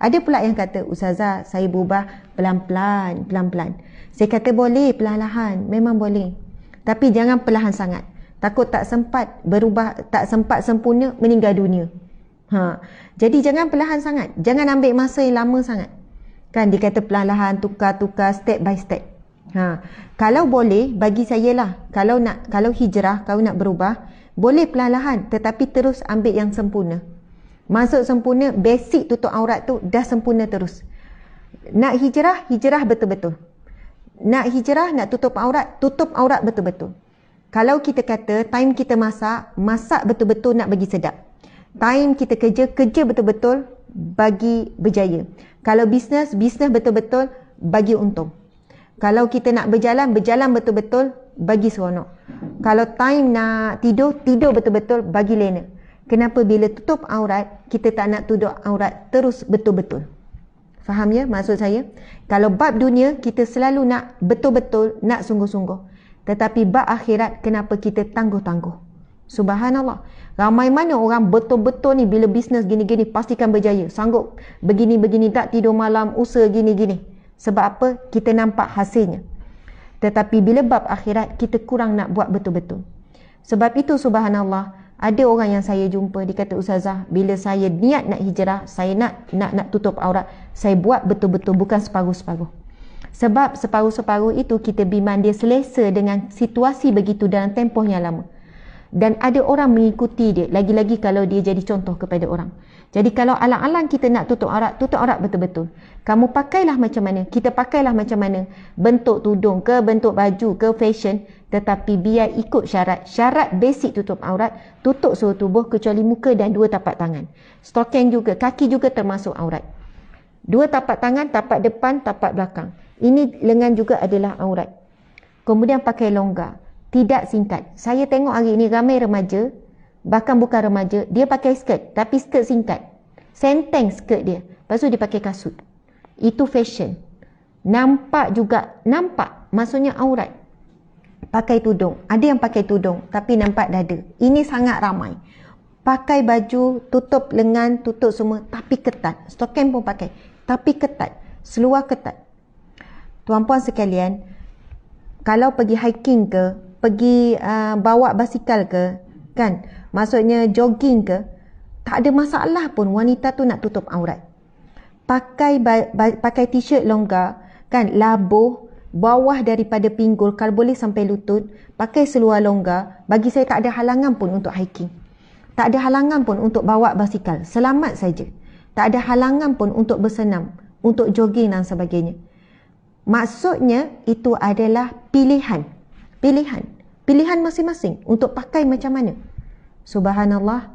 Ada pula yang kata, Ustazah, saya berubah pelan-pelan. Saya kata boleh, perlahan-lahan. Memang boleh. Tapi jangan perlahan sangat. Takut tak sempat berubah, tak sempat sempurna, meninggal dunia. Jadi jangan perlahan sangat. Jangan ambil masa yang lama sangat. Kan dia kata perlahan-lahan, tukar-tukar, step by step. Kalau boleh, bagi saya lah, kalau hijrah, kalau nak berubah, boleh perlahan-lahan, tetapi terus ambil yang sempurna. Maksud sempurna, basic tutup aurat tu dah sempurna terus. Nak hijrah betul-betul. Nak hijrah, nak tutup aurat betul-betul. Kalau kita kata time kita masak betul-betul nak bagi sedap. Time kita kerja betul-betul bagi berjaya. Kalau bisnes betul-betul bagi untung. Kalau kita nak berjalan betul-betul bagi seronok. Kalau time nak tidur betul-betul bagi lena. Kenapa bila tutup aurat, kita tak nak tutup aurat terus betul-betul? Faham ya maksud saya? Kalau bab dunia, kita selalu nak betul-betul, nak sungguh-sungguh. Tetapi bab akhirat, kenapa kita tangguh-tangguh? Subhanallah. Ramai mana orang betul-betul ni bila bisnes gini-gini pastikan berjaya. Sanggup begini-begini, tak tidur malam, usaha gini-gini. Sebab apa? Kita nampak hasilnya. Tetapi bila bab akhirat, kita kurang nak buat betul-betul. Sebab itu subhanallah, ada orang yang saya jumpa, dia kata, Ustazah, bila saya niat nak hijrah, saya nak tutup aurat, saya buat betul-betul, bukan separuh-separuh. Sebab separuh-separuh itu kita bimbang dia selesa dengan situasi begitu dalam tempoh yang lama. Dan ada orang mengikuti dia, lagi-lagi kalau dia jadi contoh kepada orang. Jadi kalau alang-alang kita nak tutup aurat betul-betul. Kamu pakailah macam mana, kita pakailah macam mana, bentuk tudung ke, bentuk baju ke, fashion, tetapi biar ikut syarat. Syarat basic tutup aurat, tutup seluruh tubuh kecuali muka dan 2 tapak tangan. Stoking juga, kaki juga termasuk aurat. 2 tapak tangan, tapak depan, tapak belakang. Ini lengan juga adalah aurat. Kemudian pakai longgar, tidak singkat. Saya tengok hari ini ramai remaja, bahkan bukan remaja, dia pakai skirt, tapi skirt singkat. Senteng skirt dia. Lepas tu dia pakai kasut. Itu fashion. Nampak juga, maksudnya aurat. Pakai tudung. Ada yang pakai tudung tapi nampak dada. Ini sangat ramai. Pakai baju, tutup lengan, tutup semua tapi ketat. Stoking pun pakai tapi ketat. Seluar ketat. Tuan-puan sekalian, kalau pergi hiking ke, pergi bawa basikal ke, kan, maksudnya jogging ke, tak ada masalah pun wanita tu nak tutup aurat. Pakai t-shirt longgar, kan, labuh, bawah daripada pinggul, kalau boleh sampai lutut, pakai seluar longgar, bagi saya tak ada halangan pun untuk hiking. Tak ada halangan pun untuk bawa basikal, selamat saja. Tak ada halangan pun untuk bersenam, untuk jogging dan sebagainya. Maksudnya itu adalah pilihan. Pilihan masing-masing untuk pakai macam mana. Subhanallah.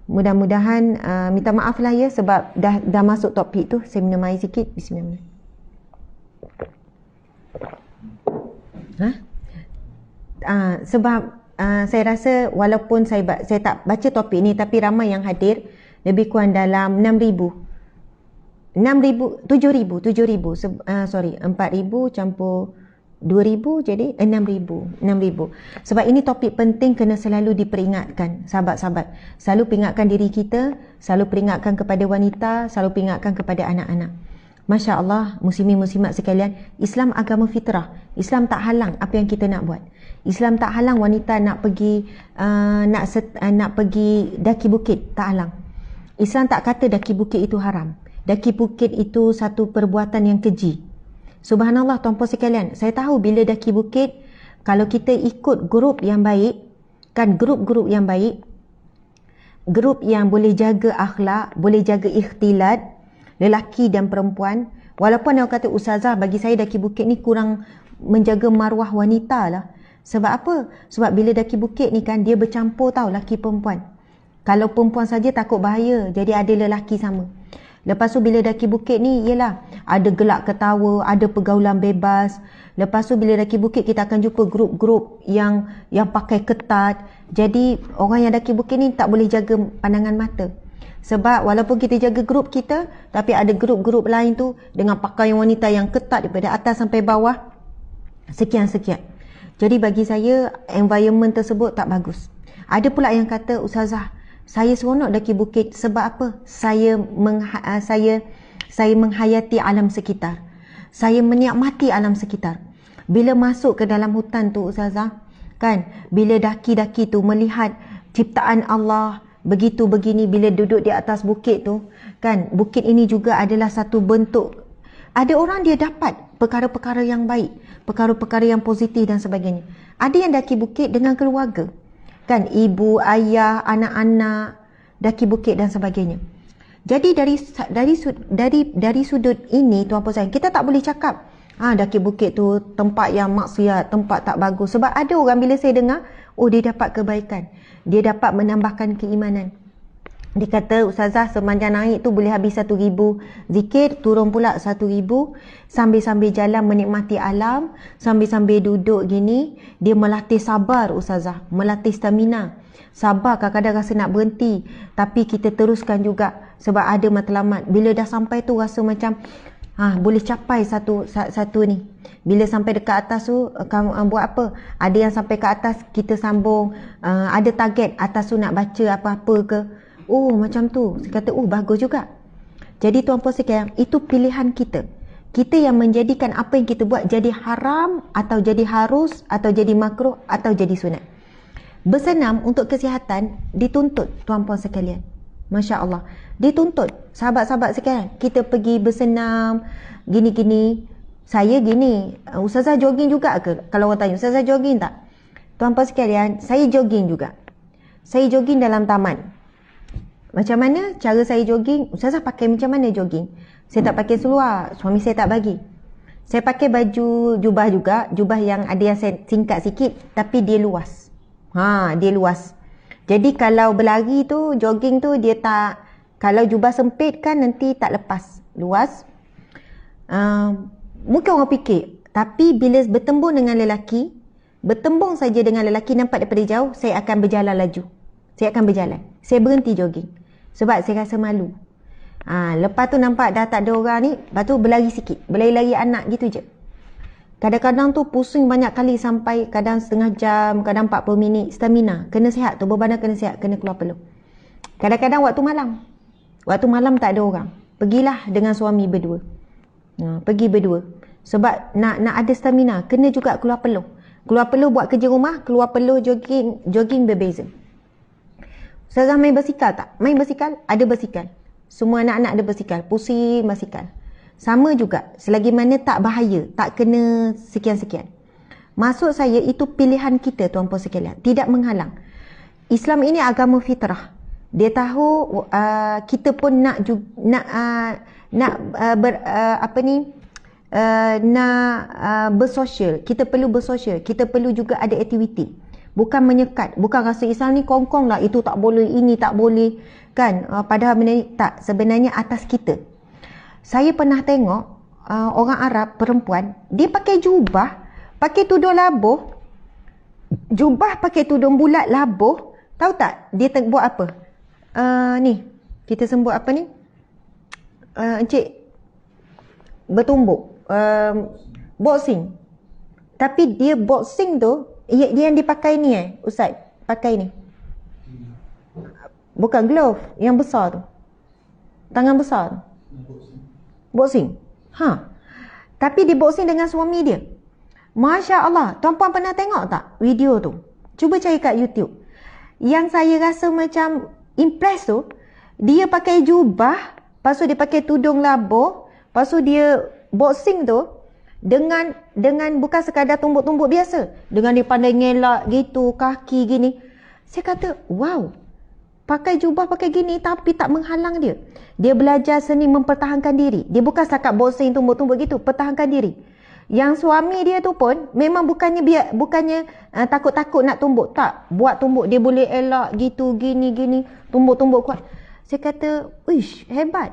Mudah-mudahan, minta maaf lah ya sebab dah masuk topik tu. Saya minum air sikit. Bismillah. Sebab saya rasa walaupun saya tak baca topik ni, tapi ramai yang hadir, lebih kurang dalam 7,000 4,000 campur 2,000 jadi 6,000. Sebab ini topik penting, kena selalu diperingatkan sahabat-sahabat. Selalu peringatkan diri kita, selalu peringatkan kepada wanita, selalu peringatkan kepada anak-anak. Masya Allah, muslimin muslimat sekalian, Islam agama fitrah. Islam tak halang apa yang kita nak buat. Islam tak halang wanita nak pergi nak pergi daki bukit, tak halang. Islam tak kata daki bukit itu haram. Daki bukit itu satu perbuatan yang keji. Subhanallah tuan-puan sekalian, saya tahu bila daki bukit Kalau kita ikut grup yang baik, kan grup-grup yang baik, grup yang boleh jaga akhlak, boleh jaga ikhtilat, lelaki dan perempuan. Walaupun orang kata ustazah, bagi saya daki bukit ni kurang menjaga maruah wanita lah. Sebab apa? Sebab bila daki bukit ni kan dia bercampur tau lelaki perempuan. Kalau perempuan saja takut bahaya, jadi ada lelaki sama. Lepas tu bila daki bukit ni, yelah, ada gelak ketawa, ada pergaulan bebas. Lepas tu bila daki bukit kita akan jumpa grup-grup yang pakai ketat. Jadi orang yang daki bukit ni tak boleh jaga pandangan mata. Sebab walaupun kita jaga grup kita, tapi ada grup-grup lain tu dengan pakaian wanita yang ketat daripada atas sampai bawah. Sekian-sekian. Jadi bagi saya environment tersebut tak bagus. Ada pula yang kata, ustazah, saya seronok daki bukit sebab apa? Saya menghayati alam sekitar. Saya menikmati alam sekitar. Bila masuk ke dalam hutan tu ustazah, kan, bila daki-daki tu melihat ciptaan Allah begitu begini, bila duduk di atas bukit tu, kan, bukit ini juga adalah satu bentuk. Ada orang dia dapat perkara-perkara yang baik, perkara-perkara yang positif dan sebagainya. Ada yang daki bukit dengan keluarga, kan, ibu, ayah, anak-anak, daki bukit dan sebagainya. Jadi dari sudut ini tuan puan, kita tak boleh cakap daki bukit tu tempat yang maksiat, tempat tak bagus. Sebab ada orang bila saya dengar, dia dapat kebaikan, dia dapat menambahkan keimanan. Dia kata, ustazah, sepanjang naik tu boleh habis 1,000 zikir, turun pula 1,000, sambil-sambil jalan menikmati alam, sambil-sambil duduk gini, dia melatih sabar ustazah, melatih stamina. Sabar, kadang-kadang rasa nak berhenti, tapi kita teruskan juga sebab ada matlamat. Bila dah sampai tu rasa macam boleh capai satu ni. Bila sampai dekat atas tu, kamu buat apa? Ada yang sampai ke atas, kita sambung, ada target atas tu nak baca apa-apa ke. Macam tu. Saya kata, bagus juga. Jadi tuan-puan sekalian, itu pilihan kita. Kita yang menjadikan apa yang kita buat jadi haram, atau jadi harus, atau jadi makruh, atau jadi sunat. Bersenam untuk kesihatan dituntut tuan-puan sekalian. Masya Allah. Dituntut. Sahabat-sahabat sekalian, kita pergi bersenam, gini-gini. Saya gini, ustazah jogging juga ke? Kalau orang tanya, ustazah jogging tak? Tuan-puan sekalian, saya jogging juga. Saya jogging dalam taman. Macam mana cara saya jogging? Ustazah pakai macam mana jogging? Saya tak pakai seluar, suami saya tak bagi. Saya pakai baju jubah juga, jubah yang ada yang singkat sikit, tapi dia luas. Dia luas. Jadi kalau berlari tu, jogging tu dia tak, kalau jubah sempit kan nanti tak lepas. Luas. Mungkin orang fikir, tapi bila bertembung dengan lelaki, bertembung saja dengan lelaki nampak daripada jauh, saya akan berjalan laju. Saya akan berjalan. Saya berhenti jogging. Sebab saya rasa malu. Lepas tu nampak dah tak ada orang ni, lepas tu berlari sikit. Berlari-lari anak gitu je. Kadang-kadang tu pusing banyak kali sampai kadang setengah jam, kadang 40 minit. Stamina. Kena sihat tu. Berbadan kena sihat. Kena keluar peluh. Kadang-kadang waktu malam. Waktu malam tak ada orang. Pergilah dengan suami berdua. Pergi berdua. Sebab nak ada stamina. Kena juga keluar peluh. Keluar peluh buat kerja rumah. Keluar peluh jogging berbeza. Ustazah main basikal tak? Main basikal? Ada basikal. Semua anak-anak ada basikal. Pusing basikal. Sama juga. Selagi mana tak bahaya. Tak kena sekian-sekian. Maksud saya itu pilihan kita tuan-puan sekalian. Tidak menghalang. Islam ini agama fitrah. Dia tahu kita pun nak bersosial. Kita perlu bersosial. Kita perlu juga ada aktiviti. Bukan menyekat. Bukan rasa Islam ni kongkong lah. Itu tak boleh. Ini tak boleh. Kan? Padahal benda ni tak. Sebenarnya atas kita. Saya pernah tengok orang Arab perempuan. Dia pakai jubah. Pakai tudung labuh. Jubah pakai tudung bulat labuh. Tahu tak? Dia buat apa? Ni. Kita sebut apa ni? Encik. Bertumbuk. Boxing. Tapi dia boxing tu. Dia yang dipakai ni Ustaz. Pakai ni. Bukan glove. Yang besar tu. Tangan besar tu. Boxing. Tapi dia boxing dengan suami dia. Masya Allah. Tuan-puan pernah tengok tak video tu? Cuba cari kat YouTube. Yang saya rasa macam impress tu, dia pakai jubah, lepas tu dia pakai tudung labuh, lepas tu dia boxing tu, Dengan bukan sekadar tumbuk-tumbuk biasa. Dengan dia pandai ngelak gitu, kaki gini. Saya kata, wow. Pakai jubah pakai gini tapi tak menghalang dia. Dia belajar seni mempertahankan diri. Dia bukan setakat boxing tumbuk-tumbuk gitu, pertahankan diri. Yang suami dia tu pun memang bukannya takut-takut nak tumbuk, tak. Buat tumbuk dia boleh elak gitu, gini, tumbuk-tumbuk kuat. Saya kata, "Uish, hebat."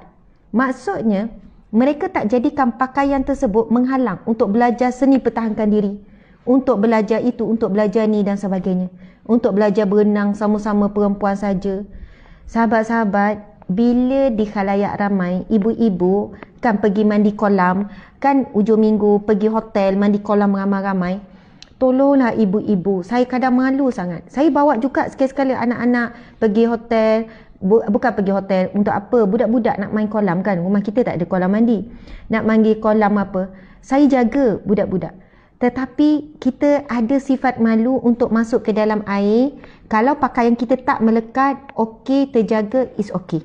Maksudnya, mereka tak jadikan pakaian tersebut menghalang untuk belajar seni pertahankan diri. Untuk belajar itu, untuk belajar ni dan sebagainya. Untuk belajar berenang sama-sama perempuan saja. Sahabat-sahabat, bila di khalayak ramai, ibu-ibu kan pergi mandi kolam, kan ujung minggu pergi hotel, mandi kolam ramai-ramai. Tolonglah ibu-ibu, saya kadang malu sangat. Saya bawa juga sekali-sekala anak-anak pergi hotel, bukan pergi hotel, untuk apa? Budak-budak nak main kolam kan, rumah kita tak ada kolam mandi. Nak mandi kolam apa? Saya jaga budak-budak. Tetapi kita ada sifat malu untuk masuk ke dalam air. Kalau pakaian kita tak melekat, okey, terjaga, is okey.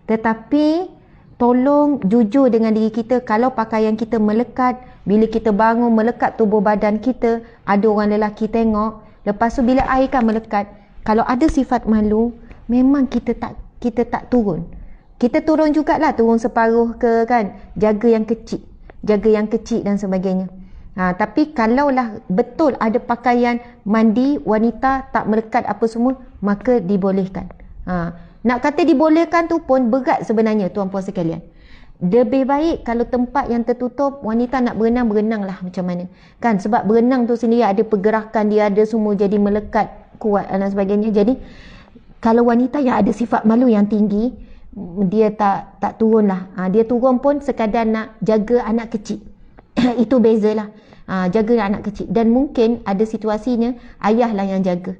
Tetapi tolong jujur dengan diri kita. Kalau pakaian kita melekat, bila kita bangun melekat tubuh badan kita, ada orang lelaki tengok. Lepas tu bila air kan melekat, kalau ada sifat malu, memang kita tak turun. Kita turun jugalah, turun separuh ke kan, jaga yang kecil dan sebagainya. Tapi kalaulah betul ada pakaian mandi wanita tak melekat apa semua, maka dibolehkan. Nak kata dibolehkan tu pun berat sebenarnya, tuan-puan sekalian. Lebih baik kalau tempat yang tertutup, wanita nak berenanglah macam mana. Kan sebab berenang tu sendiri ada pergerakan, dia ada semua jadi melekat, kuat dan sebagainya. Jadi kalau wanita yang ada sifat malu yang tinggi, dia tak turunlah. Dia turun pun sekadar nak jaga anak kecil. Itu bezalah. Jaga anak kecil. Dan mungkin ada situasinya ayahlah yang jaga.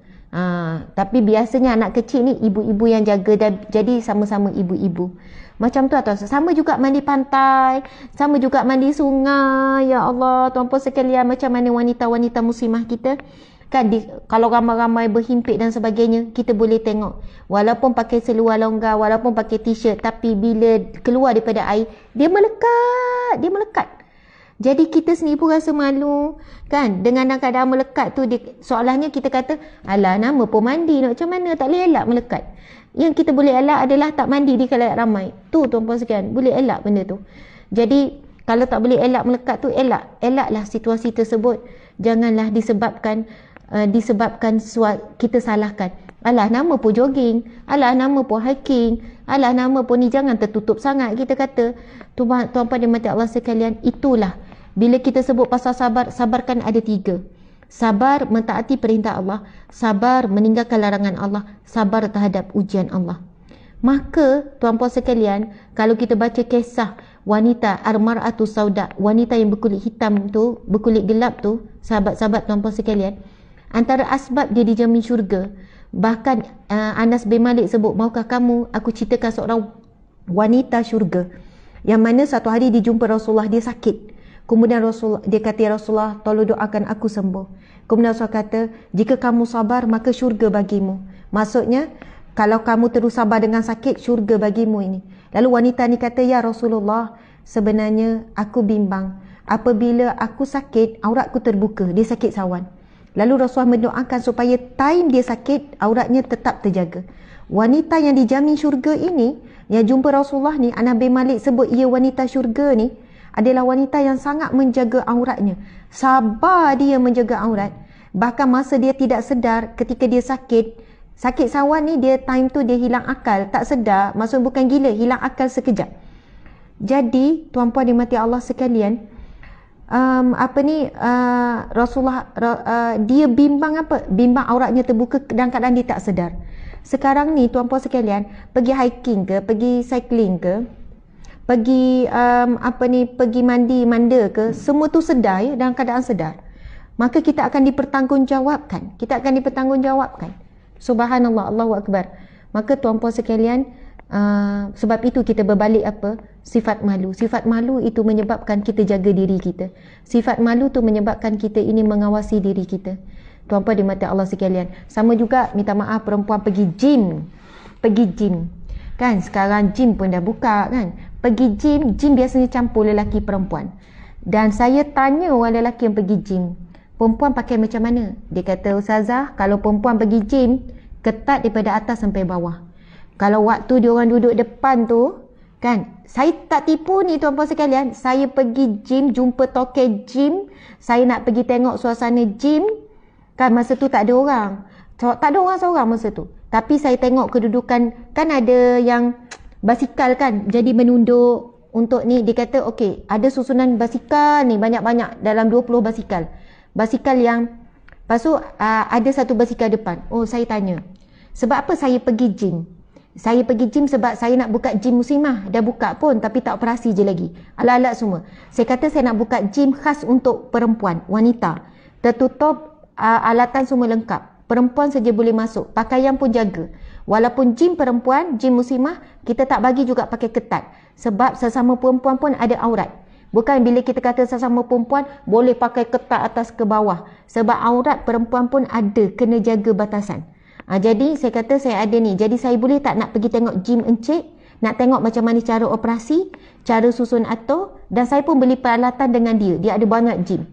Tapi biasanya anak kecil ni ibu-ibu yang jaga, dan jadi sama-sama ibu-ibu. Macam tu atau sama juga mandi pantai, sama juga mandi sungai. Ya Allah, tuan-puan sekalian, macam mana wanita-wanita muslimah kita kan, kalau ramai-ramai berhimpit dan sebagainya, kita boleh tengok walaupun pakai seluar longgar, walaupun pakai t-shirt, tapi bila keluar daripada air, dia melekat. Jadi kita sendiri pun rasa malu kan, dengan keadaan melekat tu. Soalnya kita kata, alah, nama pun mandi, nak macam mana, tak boleh elak melekat. Yang kita boleh elak adalah tak mandi di khalayak ramai. Tu tuan-puan sekalian, boleh elak benda tu. Jadi kalau tak boleh elak melekat tu, elaklah situasi tersebut. Janganlah disebabkan kita salahkan. Alah, nama pun jogging, alah, nama pun hiking, alah, nama pun ni, jangan tertutup sangat. Kita kata, tuan-tuan dan mati Allah sekalian, itulah bila kita sebut pasal sabar. Sabarkan ada 3. Sabar mentaati perintah Allah, sabar meninggalkan larangan Allah, sabar terhadap ujian Allah. Maka tuan-puan sekalian, kalau kita baca kisah wanita al-mar'atu sauda, wanita yang berkulit hitam tu, berkulit gelap tu, sahabat-sahabat tuan-puan sekalian, antara asbab dia dijamin syurga. Bahkan Anas bin Malik sebut, maukah kamu aku ceritakan seorang wanita syurga yang mana satu hari dia jumpa Rasulullah, dia sakit. Kemudian dia kata, ya Rasulullah, tolong doakan aku sembuh. Kemudian Rasulullah kata, jika kamu sabar maka syurga bagimu. Maksudnya, kalau kamu terus sabar dengan sakit, syurga bagimu ini. Lalu wanita ni kata, ya Rasulullah, sebenarnya aku bimbang. Apabila aku sakit, auratku terbuka. Dia sakit sawan. Lalu Rasulullah mendoakan supaya time dia sakit, auratnya tetap terjaga. Wanita yang dijamin syurga ini, yang jumpa Rasulullah ni, Anas bin Malik sebut ia wanita syurga ni, adalah wanita yang sangat menjaga auratnya. Sabar dia menjaga aurat. Bahkan masa dia tidak sedar, ketika dia sakit sawan ni, dia time tu dia hilang akal, tak sedar. Maksud bukan gila, hilang akal sekejap. Jadi tuan-puan dimati Allah sekalian, Rasulullah dia bimbang auratnya terbuka dalam keadaan dia tak sedar. Sekarang ni tuan-puan sekalian, pergi hiking ke, pergi cycling ke, pergi pergi manda ke, semua tu sedar ya, dalam keadaan sedar. Maka kita akan dipertanggungjawabkan. Subhanallah, Allahu Akbar. Maka tuan-puan sekalian, sebab itu kita berbalik sifat malu. Sifat malu itu menyebabkan kita jaga diri kita. Sifat malu tu menyebabkan kita ini mengawasi diri kita. Tuan-puan di mata Allah sekalian. Sama juga, minta maaf, perempuan pergi gym. Kan sekarang gym pun dah buka kan. Pergi gym biasanya campur lelaki perempuan. Dan saya tanya orang lelaki yang pergi gym, perempuan pakai macam mana? Dia kata, Ustazah, kalau perempuan pergi gym, ketat daripada atas sampai bawah. Kalau waktu dia orang duduk depan tu, kan, saya tak tipu ni tuan-puan sekalian, saya pergi gym, jumpa token gym, saya nak pergi tengok suasana gym, kan masa tu tak ada orang. Tak ada orang seorang masa tu. Tapi saya tengok kedudukan, kan ada yang basikal kan, jadi menunduk untuk ni, dia kata okey, ada susunan basikal ni banyak-banyak, dalam 20 basikal. Basikal yang, lepas tu ada satu basikal depan. Oh, saya tanya, sebab apa saya pergi gym? Saya pergi gym sebab saya nak buka gym muslimah. Dah buka pun tapi tak operasi je lagi. Alat-alat semua. Saya kata saya nak buka gym khas untuk perempuan, wanita. Tertutup, alatan semua lengkap. Perempuan saja boleh masuk. Pakaian pun jaga. Walaupun gym perempuan, gym muslimah, kita tak bagi juga pakai ketat. Sebab sesama perempuan pun ada aurat. Bukan bila kita kata sesama perempuan boleh pakai ketat atas ke bawah. Sebab aurat perempuan pun ada, kena jaga batasan. Jadi saya kata saya ada ni. Jadi saya boleh tak nak pergi tengok gym encik, nak tengok macam mana cara operasi, cara susun atur, dan saya pun beli peralatan dengan dia. Dia ada banyak gym.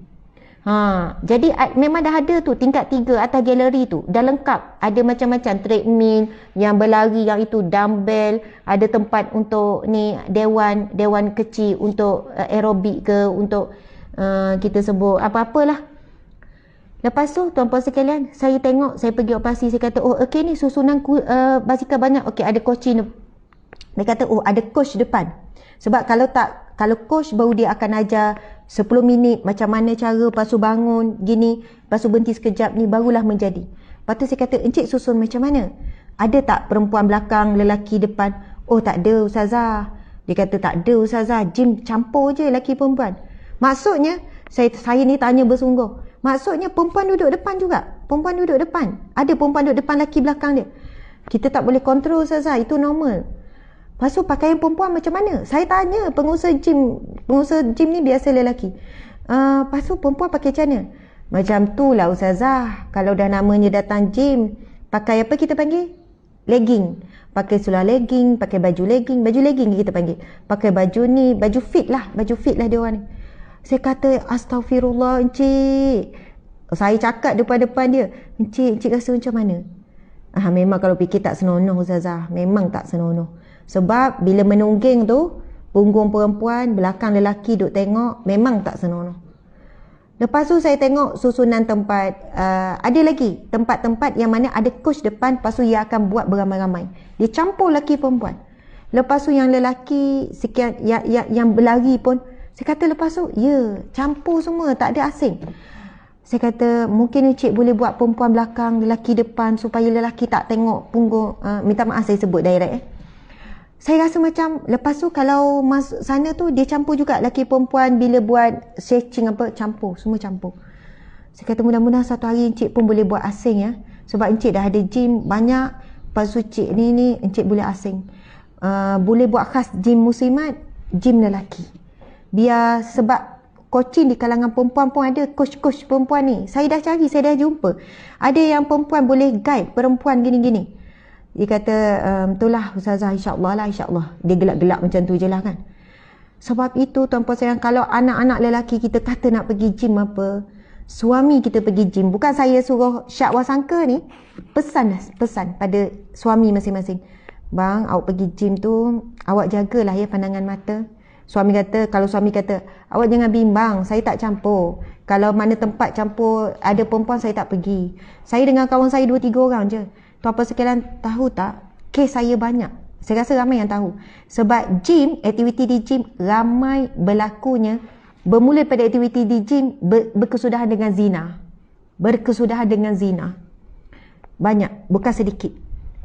Jadi memang dah ada tu tingkat 3 atas galeri tu. Dah lengkap. Ada macam-macam treadmill, yang berlari, yang itu dumbbell, ada tempat untuk ni dewan kecil untuk aerobik ke, untuk kita sebut apa-apalah. Lepas tu tuan-puan sekalian, saya tengok, saya pergi operasi, saya kata, oh okey ni susunan basikal banyak. Okey, ada coach ni. Dia kata, oh ada coach depan. Sebab kalau coach baru dia akan ajar 10 minit macam mana cara, lepas tu bangun gini, lepas tu berhenti sekejap ni, barulah menjadi. Lepas tu saya kata, encik susun macam mana? Ada tak perempuan belakang, lelaki depan? Oh tak ada Ustazah. Dia kata tak ada Ustazah, gym campur je lelaki perempuan. Maksudnya, saya ni tanya bersungguh. Maksudnya perempuan duduk depan juga. Perempuan duduk depan. Ada perempuan duduk depan, lelaki belakang dia. Kita tak boleh kontrol Ustazah, itu normal. Lepas tu pakaian perempuan macam mana? Saya tanya pengusaha gym ni biasa lelaki. Lepas tu perempuan pakai macam mana? Macam tu lah Ustazah. Kalau dah namanya datang gym, pakai apa kita panggil? Legging. Pakai seluar legging, pakai baju legging kita panggil. Pakai baju ni, baju fit lah dia orang ni. Saya kata, astagfirullah encik. Saya cakap depan-depan dia, encik rasa macam mana? Memang kalau fikir tak senonoh Ustazah. Memang tak senonoh. Sebab bila menungging tu, punggung perempuan, belakang lelaki duk tengok, memang tak senonoh. Lepas tu saya tengok susunan tempat, ada lagi tempat-tempat yang mana ada coach depan, lepas tu ia akan buat beramai-ramai. Dia campur lelaki perempuan. Lepas tu yang lelaki sekian, yang berlari pun, saya kata lepas tu, ya, campur semua, tak ada asing. Saya kata, mungkin encik boleh buat perempuan belakang, lelaki depan, supaya lelaki tak tengok punggung, minta maaf saya sebut direct. Saya rasa macam, lepas tu kalau masuk sana tu, dia campur juga lelaki perempuan, bila buat stretching apa, campur, semua campur. Saya kata mudah-mudahan satu hari encik pun boleh buat asing ya. Sebab encik dah ada gym banyak, lepas tu encik ni encik boleh asing. Boleh buat khas gym muslimat, gym lelaki. Biar sebab coaching di kalangan perempuan pun ada, coach-coach perempuan ni. Saya dah cari, saya dah jumpa. Ada yang perempuan boleh guide perempuan gini-gini. Dia kata, itulah Ustazah, insyaAllah. Dia gelak-gelak macam tu je lah kan. Sebab itu tuan-puan sayang, kalau anak-anak lelaki kita kata nak pergi gym apa, suami kita pergi gym, bukan saya suruh syak wasangka ni, pesan pada suami masing-masing. Bang, awak pergi gym tu, awak jagalah ya pandangan mata. Kalau suami kata, awak jangan bimbang, saya tak campur. Kalau mana tempat campur ada perempuan, saya tak pergi. Saya dengan kawan saya 2-3 orang je. Tuan-puan sekalian tahu tak, kes saya banyak. Saya rasa ramai yang tahu. Sebab gym, aktiviti di gym ramai berlakunya bermula pada aktiviti di gym berkesudahan dengan zina. Banyak, bukan sedikit.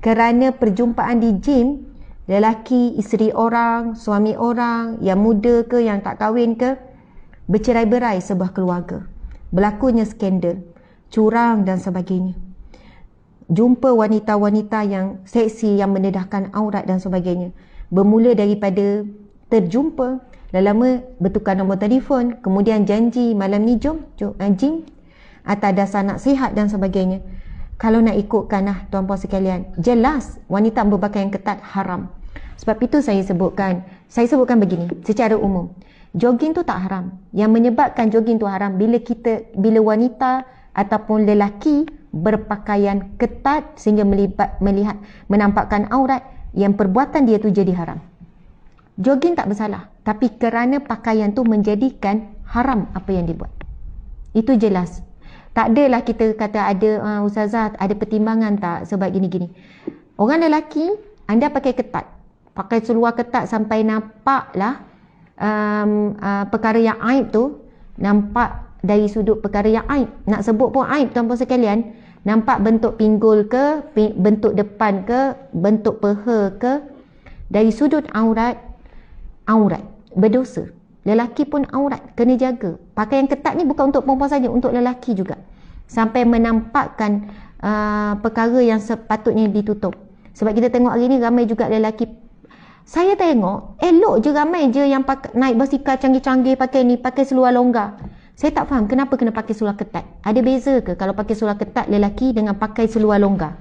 Kerana perjumpaan di gym, lelaki, isteri orang, suami orang, yang muda ke, yang tak kahwin ke, bercerai-berai sebuah keluarga. Berlakunya skandal, curang dan sebagainya. Jumpa wanita-wanita yang seksi, yang mendedahkan aurat dan sebagainya. Bermula daripada terjumpa, lama-lama bertukar nombor telefon, kemudian janji malam ni jom gym, atas dasar nasihat dan sebagainya. Kalau nak ikutkan tuan-puan sekalian, jelas wanita berpakaian ketat haram. Sebab itu saya sebutkan begini secara umum. Jogging tu tak haram. Yang menyebabkan jogging tu haram bila wanita ataupun lelaki berpakaian ketat sehingga menampakkan aurat, yang perbuatan dia tu jadi haram. Jogging tak bersalah, tapi kerana pakaian tu menjadikan haram apa yang dibuat. Itu jelas. Tak adalah kita kata ada ustazah ada pertimbangan tak sebab gini-gini. Orang lelaki, anda pakai ketat, pakai seluar ketat sampai nampaklah perkara yang aib tu, nampak dari sudut perkara yang aib. Nak sebut pun aib tuan-puan sekalian. Nampak bentuk pinggul ke, bentuk depan ke, bentuk peha ke, dari sudut aurat berdosa. Lelaki pun aurat, kena jaga. Pakaian ketat ni bukan untuk perempuan saja, untuk lelaki juga. Sampai menampakkan perkara yang sepatutnya ditutup. Sebab kita tengok hari ni ramai juga lelaki. Saya tengok, elok je ramai je yang naik basikal canggih-canggih pakai seluar longgar. Saya tak faham kenapa kena pakai seluar ketat. Ada beza ke kalau pakai seluar ketat lelaki dengan pakai seluar longgar?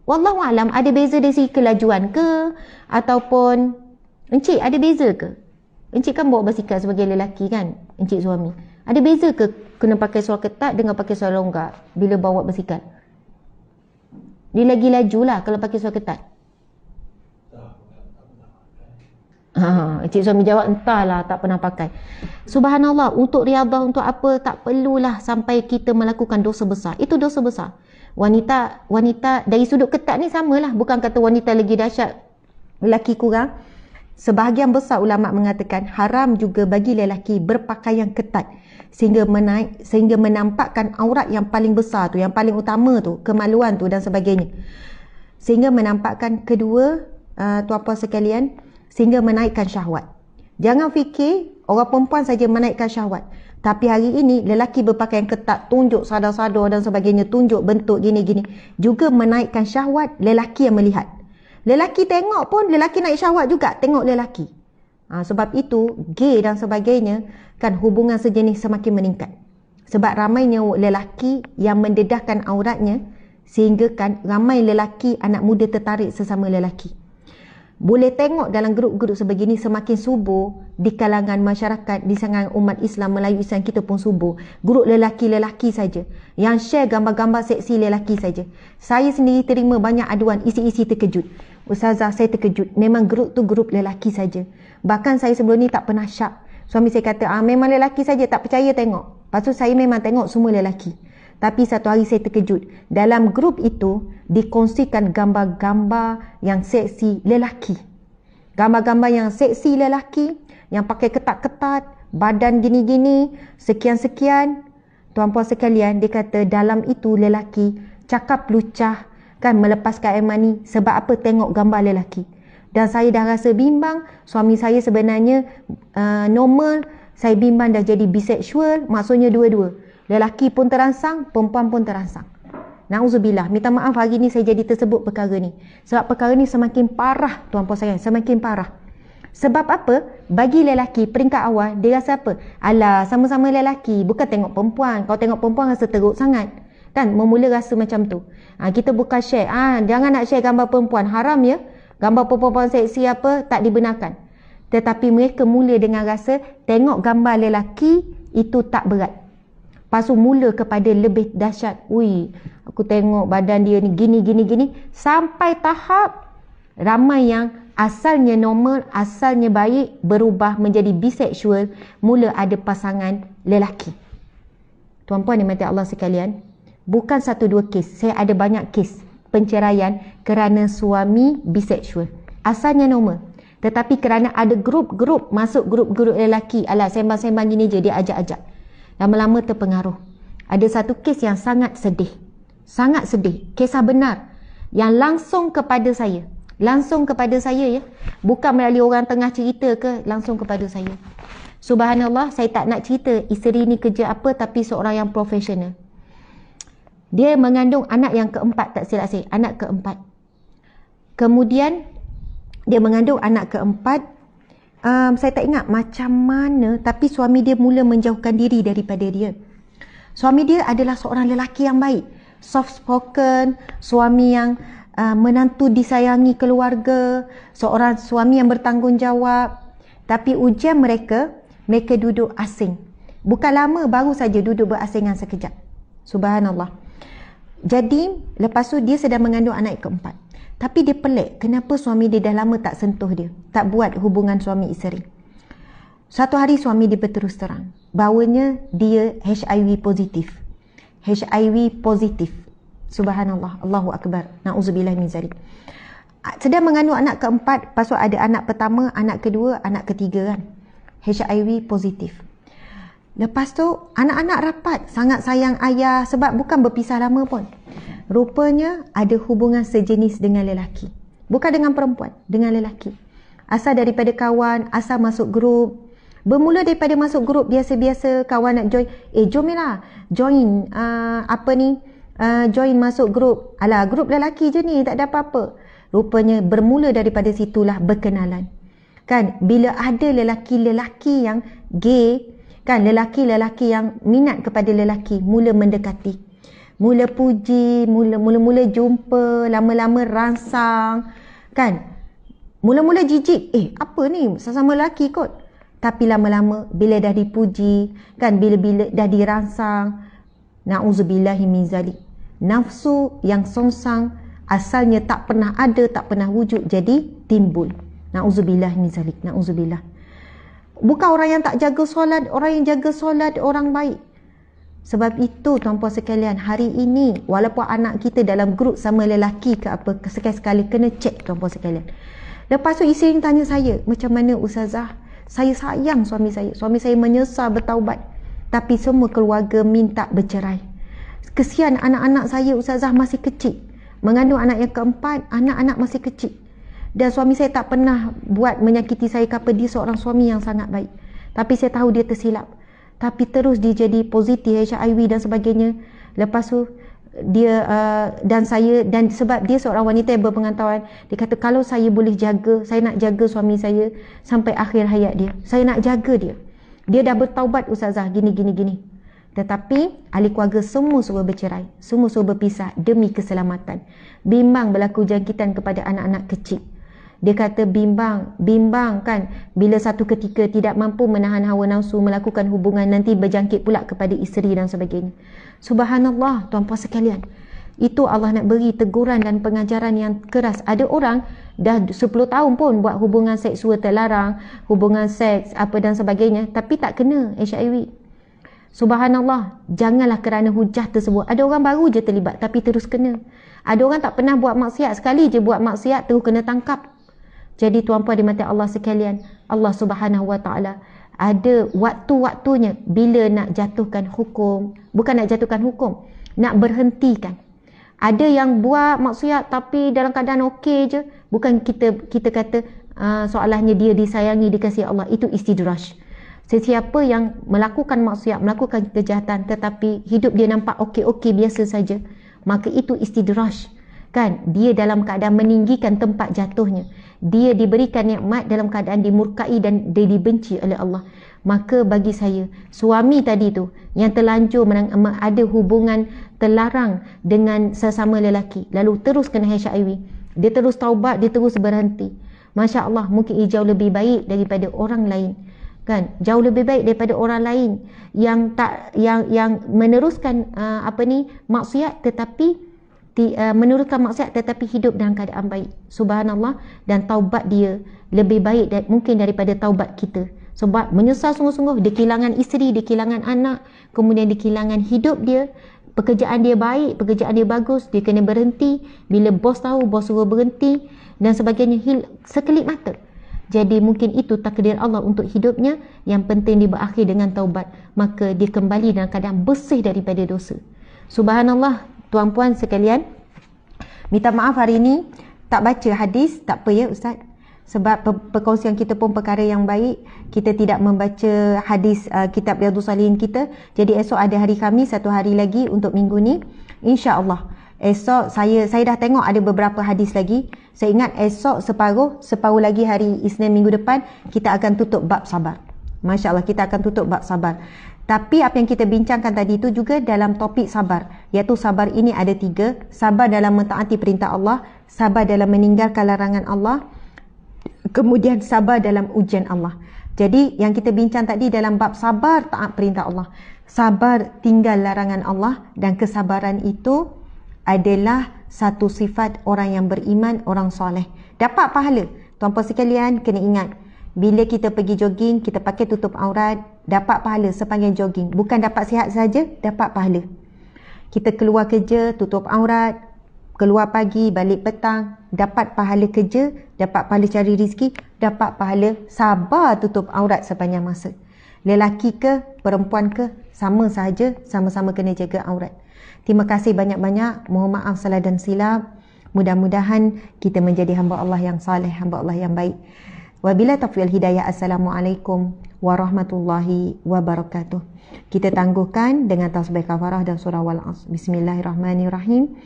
Wallahualam, ada beza dari segi kelajuan ke? Ataupun encik ada beza ke? Encik kan bawa basikal sebagai lelaki kan, encik suami. Ada beza ke kena pakai seluar ketat dengan pakai seluar longgar bila bawa basikal? Dia lagi laju lah kalau pakai seluar ketat. Encik suami jawab, entahlah, tak pernah pakai. Subhanallah, untuk riadah, untuk apa, tak perlulah sampai kita melakukan dosa besar. Itu dosa besar. Wanita dari sudut ketat ni samalah. Bukan kata wanita lagi dahsyat, lelaki kurang. Sebahagian besar ulama mengatakan haram juga bagi lelaki berpakaian ketat sehingga menampakkan aurat yang paling besar tu, yang paling utama tu, kemaluan tu dan sebagainya. Sehingga menampakkan kedua, tuan-puan sekalian, sehingga menaikkan syahwat. Jangan fikir orang perempuan saja menaikkan syahwat. Tapi hari ini lelaki berpakaian ketat, tunjuk sadar-sadar dan sebagainya, tunjuk bentuk gini-gini, juga menaikkan syahwat lelaki yang melihat. Lelaki tengok pun, lelaki naik syahwat juga, tengok lelaki. Sebab itu, gay dan sebagainya, kan hubungan sejenis semakin meningkat. Sebab ramainya lelaki yang mendedahkan auratnya, sehingga kan ramai lelaki, anak muda tertarik sesama lelaki. Boleh tengok dalam grup-grup sebegini semakin subur di kalangan masyarakat, di kalangan umat Islam, Melayu Islam kita pun subur. Grup lelaki-lelaki saja yang share gambar-gambar seksi lelaki saja. Saya sendiri terima banyak aduan, isi-isi terkejut. Ustazah, saya terkejut. Memang grup tu grup lelaki saja. Bahkan saya sebelum ni tak pernah syak. Suami saya kata, memang lelaki saja, tak percaya tengok. Lepas tu saya memang tengok semua lelaki. Tapi satu hari saya terkejut. Dalam grup itu dikongsikan gambar-gambar yang seksi lelaki. Gambar-gambar yang seksi lelaki, yang pakai ketat-ketat, badan gini-gini, sekian-sekian. Tuan-puan sekalian, dia kata dalam itu lelaki cakap lucah, kan, melepaskan air mani. Sebab apa? Tengok gambar lelaki. Dan saya dah rasa bimbang. Suami saya sebenarnya normal. Saya bimbang dah jadi bisexual. Maksudnya dua-dua. Lelaki pun terangsang, perempuan pun terangsang. Na'udzubillah. Minta maaf hari ni saya jadi tersebut perkara ni. Sebab perkara ni semakin parah, tuan-puan sayang. Semakin parah. Sebab apa? Bagi lelaki, peringkat awal, dia rasa apa? Alah, sama-sama lelaki. Bukan tengok perempuan. Kalau tengok perempuan rasa teruk sangat. Kan? Memula rasa macam tu. Kita bukan share. Jangan nak share gambar perempuan. Haram ya. Gambar perempuan seksi apa, tak dibenarkan. Tetapi mereka mula dengan rasa, tengok gambar lelaki, itu tak berat. Lepas tu mula kepada lebih dahsyat. Aku tengok badan dia ni gini. Sampai tahap ramai yang asalnya normal, asalnya baik, berubah menjadi bisexual, mula ada pasangan lelaki. Tuan-puan dan mati Allah sekalian, bukan satu dua kes. Saya ada banyak kes penceraian kerana suami bisexual. Asalnya normal. Tetapi kerana ada grup-grup, masuk grup-grup lelaki, alah sembang-sembang gini je, dia ajak-ajak. Lama-lama terpengaruh. Ada satu kes yang sangat sedih. Sangat sedih. Kisah benar. Yang langsung kepada saya. Langsung kepada saya ya. Bukan melalui orang tengah cerita ke, langsung kepada saya. Subhanallah, saya tak nak cerita isteri ni kerja apa, tapi seorang yang profesional. Dia mengandung anak yang keempat, tak silap saya. Anak keempat. Kemudian, dia mengandung anak keempat. Saya tak ingat macam mana, tapi suami dia mula menjauhkan diri daripada dia. Suami dia adalah seorang lelaki yang baik, soft spoken, suami yang menantu disayangi keluarga, seorang suami yang bertanggungjawab. Tapi ujian mereka duduk asing. Bukan lama, baru saja duduk berasingan sekejap. Subhanallah. Jadi lepas tu dia sedang mengandung anak keempat. Tapi dia pelik, kenapa suami dia dah lama tak sentuh dia, tak buat hubungan suami isteri. Satu hari suami dia berterus terang bahawanya dia HIV positif. HIV positif. Subhanallah, Allahu Akbar. Na'udzubillah min zalik. Sedang mengandung anak keempat, lepas tu ada anak pertama, anak kedua, anak ketiga kan. HIV positif. Lepas tu anak-anak rapat, sangat sayang ayah sebab bukan berpisah lama pun. Rupanya ada hubungan sejenis dengan lelaki. Bukan dengan perempuan, dengan lelaki. Asal daripada kawan, asal masuk grup. Bermula daripada masuk grup biasa-biasa, kawan nak join. Jomlah, join join masuk grup. Alah, grup lelaki je ni, tak ada apa-apa. Rupanya bermula daripada situlah berkenalan. Kan, bila ada lelaki-lelaki yang gay, kan, lelaki-lelaki yang minat kepada lelaki, mula mendekati. Mula puji, mula-mula jumpa, lama-lama rangsang. Kan, mula-mula jijik. Apa ni, sesama lelaki kot. Tapi lama-lama, bila dah dipuji, kan, bila-bila dah dirangsang, na'udzubillahi min zalik. Nafsu yang songsang, asalnya tak pernah ada, tak pernah wujud, jadi timbul. Na'udzubillah min zalik, na'udzubillah. Bukan orang yang tak jaga solat, orang yang jaga solat orang baik. Sebab itu tuan-puan sekalian, hari ini walaupun anak kita dalam grup sama lelaki ke apa, sekali-sekali kena cek tuan-puan sekalian. Lepas tu isteri tanya saya, macam mana Ustazah? Saya sayang suami saya menyesal bertaubat, tapi semua keluarga minta bercerai. Kesian anak-anak saya Ustazah masih kecil. Mengandung anak yang keempat, anak-anak masih kecil. Dan suami saya tak pernah buat menyakiti saya ke apa, dia seorang suami yang sangat baik. Tapi saya tahu dia tersilap. Tapi terus dia jadi positif HIV dan sebagainya. Lepas tu dia dan sebab dia seorang wanita yang berpengetahuan, dia kata kalau saya boleh jaga, saya nak jaga suami saya sampai akhir hayat dia. Saya nak jaga dia. Dia dah bertaubat Ustazah gini. Tetapi ahli keluarga semua suruh bercerai, semua suruh berpisah demi keselamatan. Bimbang berlaku jangkitan kepada anak-anak kecil. Dia kata bimbang kan, bila satu ketika tidak mampu menahan hawa nafsu, melakukan hubungan, nanti berjangkit pula kepada isteri dan sebagainya. Subhanallah tuan-puan sekalian, itu Allah nak beri teguran dan pengajaran yang keras. Ada orang dah 10 tahun pun buat hubungan seksual terlarang, hubungan seks apa dan sebagainya, tapi tak kena HIV. Subhanallah, janganlah kerana hujah tersebut. Ada orang baru je terlibat tapi terus kena. Ada orang tak pernah buat maksiat, sekali je buat maksiat terus kena tangkap. Jadi tuan-puan dimati Allah sekalian, Allah Subhanahu Wa Taala ada waktu-waktunya bila nak jatuhkan hukum. Bukan nak jatuhkan hukum, nak berhentikan. Ada yang buat maksiat tapi dalam keadaan okey je. Bukan kita kata soalannya dia disayangi, dikasihi Allah. Itu istidraj. Sesiapa yang melakukan maksiat, melakukan kejahatan tetapi hidup dia nampak okey-okey biasa saja, maka itu istidraj. Kan, dia dalam keadaan meninggikan tempat jatuhnya. Dia diberikan nikmat dalam keadaan dimurkai dan dia dibenci oleh Allah. Maka bagi saya, suami tadi tu yang terlanjur ada hubungan terlarang dengan sesama lelaki, lalu terus kena HIV, dia terus taubat, dia terus berhenti. Masya Allah, mungkin jauh lebih baik daripada orang lain. Kan, jauh lebih baik daripada orang lain yang meneruskan maksiat tetapi meneruskan maksiat tetapi hidup dalam keadaan baik. Subhanallah, dan taubat dia lebih baik mungkin daripada taubat kita. Sebab menyesal sungguh-sungguh, dia kehilangan isteri, dia kehilangan anak, kemudian dia kehilangan hidup dia, pekerjaan dia baik, pekerjaan dia bagus, dia kena berhenti. Bila bos tahu, bos suruh berhenti dan sebagainya, sekelip mata. Jadi mungkin itu takdir Allah untuk hidupnya. Yang penting dia berakhir dengan taubat, maka dia kembali dalam keadaan bersih daripada dosa. Subhanallah tuan-puan sekalian, minta maaf hari ini tak baca hadis, tak apa ya Ustaz, sebab perkongsian kita pun perkara yang baik. Kita tidak membaca hadis kitab Riyadhus Salihin kita. Jadi esok ada hari Khamis, satu hari lagi untuk minggu ni, insya-Allah. Esok saya dah tengok ada beberapa hadis lagi. Saya ingat esok separuh lagi hari Isnin minggu depan kita akan tutup bab sabar. Masya-Allah, kita akan tutup bab sabar. Tapi apa yang kita bincangkan tadi itu juga dalam topik sabar, iaitu sabar ini ada 3. Sabar dalam mentaati perintah Allah, sabar dalam meninggalkan larangan Allah, kemudian sabar dalam ujian Allah. Jadi yang kita bincang tadi dalam bab sabar taat perintah Allah, sabar tinggal larangan Allah, dan kesabaran itu adalah satu sifat orang yang beriman, orang soleh. Dapat pahala. Tuan-puan sekalian kena ingat, bila kita pergi jogging, kita pakai tutup aurat, dapat pahala sepanjang jogging. Bukan dapat sihat saja, dapat pahala. Kita keluar kerja, tutup aurat, keluar pagi, balik petang, dapat pahala kerja, dapat pahala cari rezeki, dapat pahala sabar tutup aurat sepanjang masa. Lelaki ke, perempuan ke, sama sahaja, sama-sama kena jaga aurat. Terima kasih banyak-banyak. Mohon maaf salah dan silap. Mudah-mudahan kita menjadi hamba Allah yang saleh, hamba Allah yang baik. Wabila taufiq hidayah. Assalamualaikum warahmatullahi wabarakatuh. Kita tangguhkan dengan tasbih kafarah dan surah Wal-Asr. Bismillahirrahmanirrahim.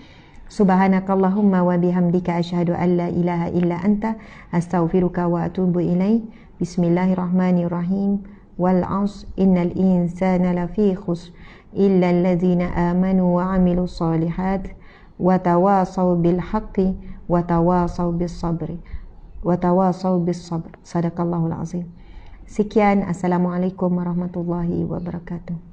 Subhanakallahumma wa bihamdika asyhadu an la ilaha illa anta astaghfiruka wa atubu ilaik. Bismillahirrahmanirrahim. Wal-Asr innal insana lafi khusr illa allazina amanu wa amilus solihat wa tawasaw bil haqqi wa tawasaw bis sabri wa tawasaw bis sabr. Sadaqallahul azim. Sekian, assalamualaikum warahmatullahi wabarakatuh.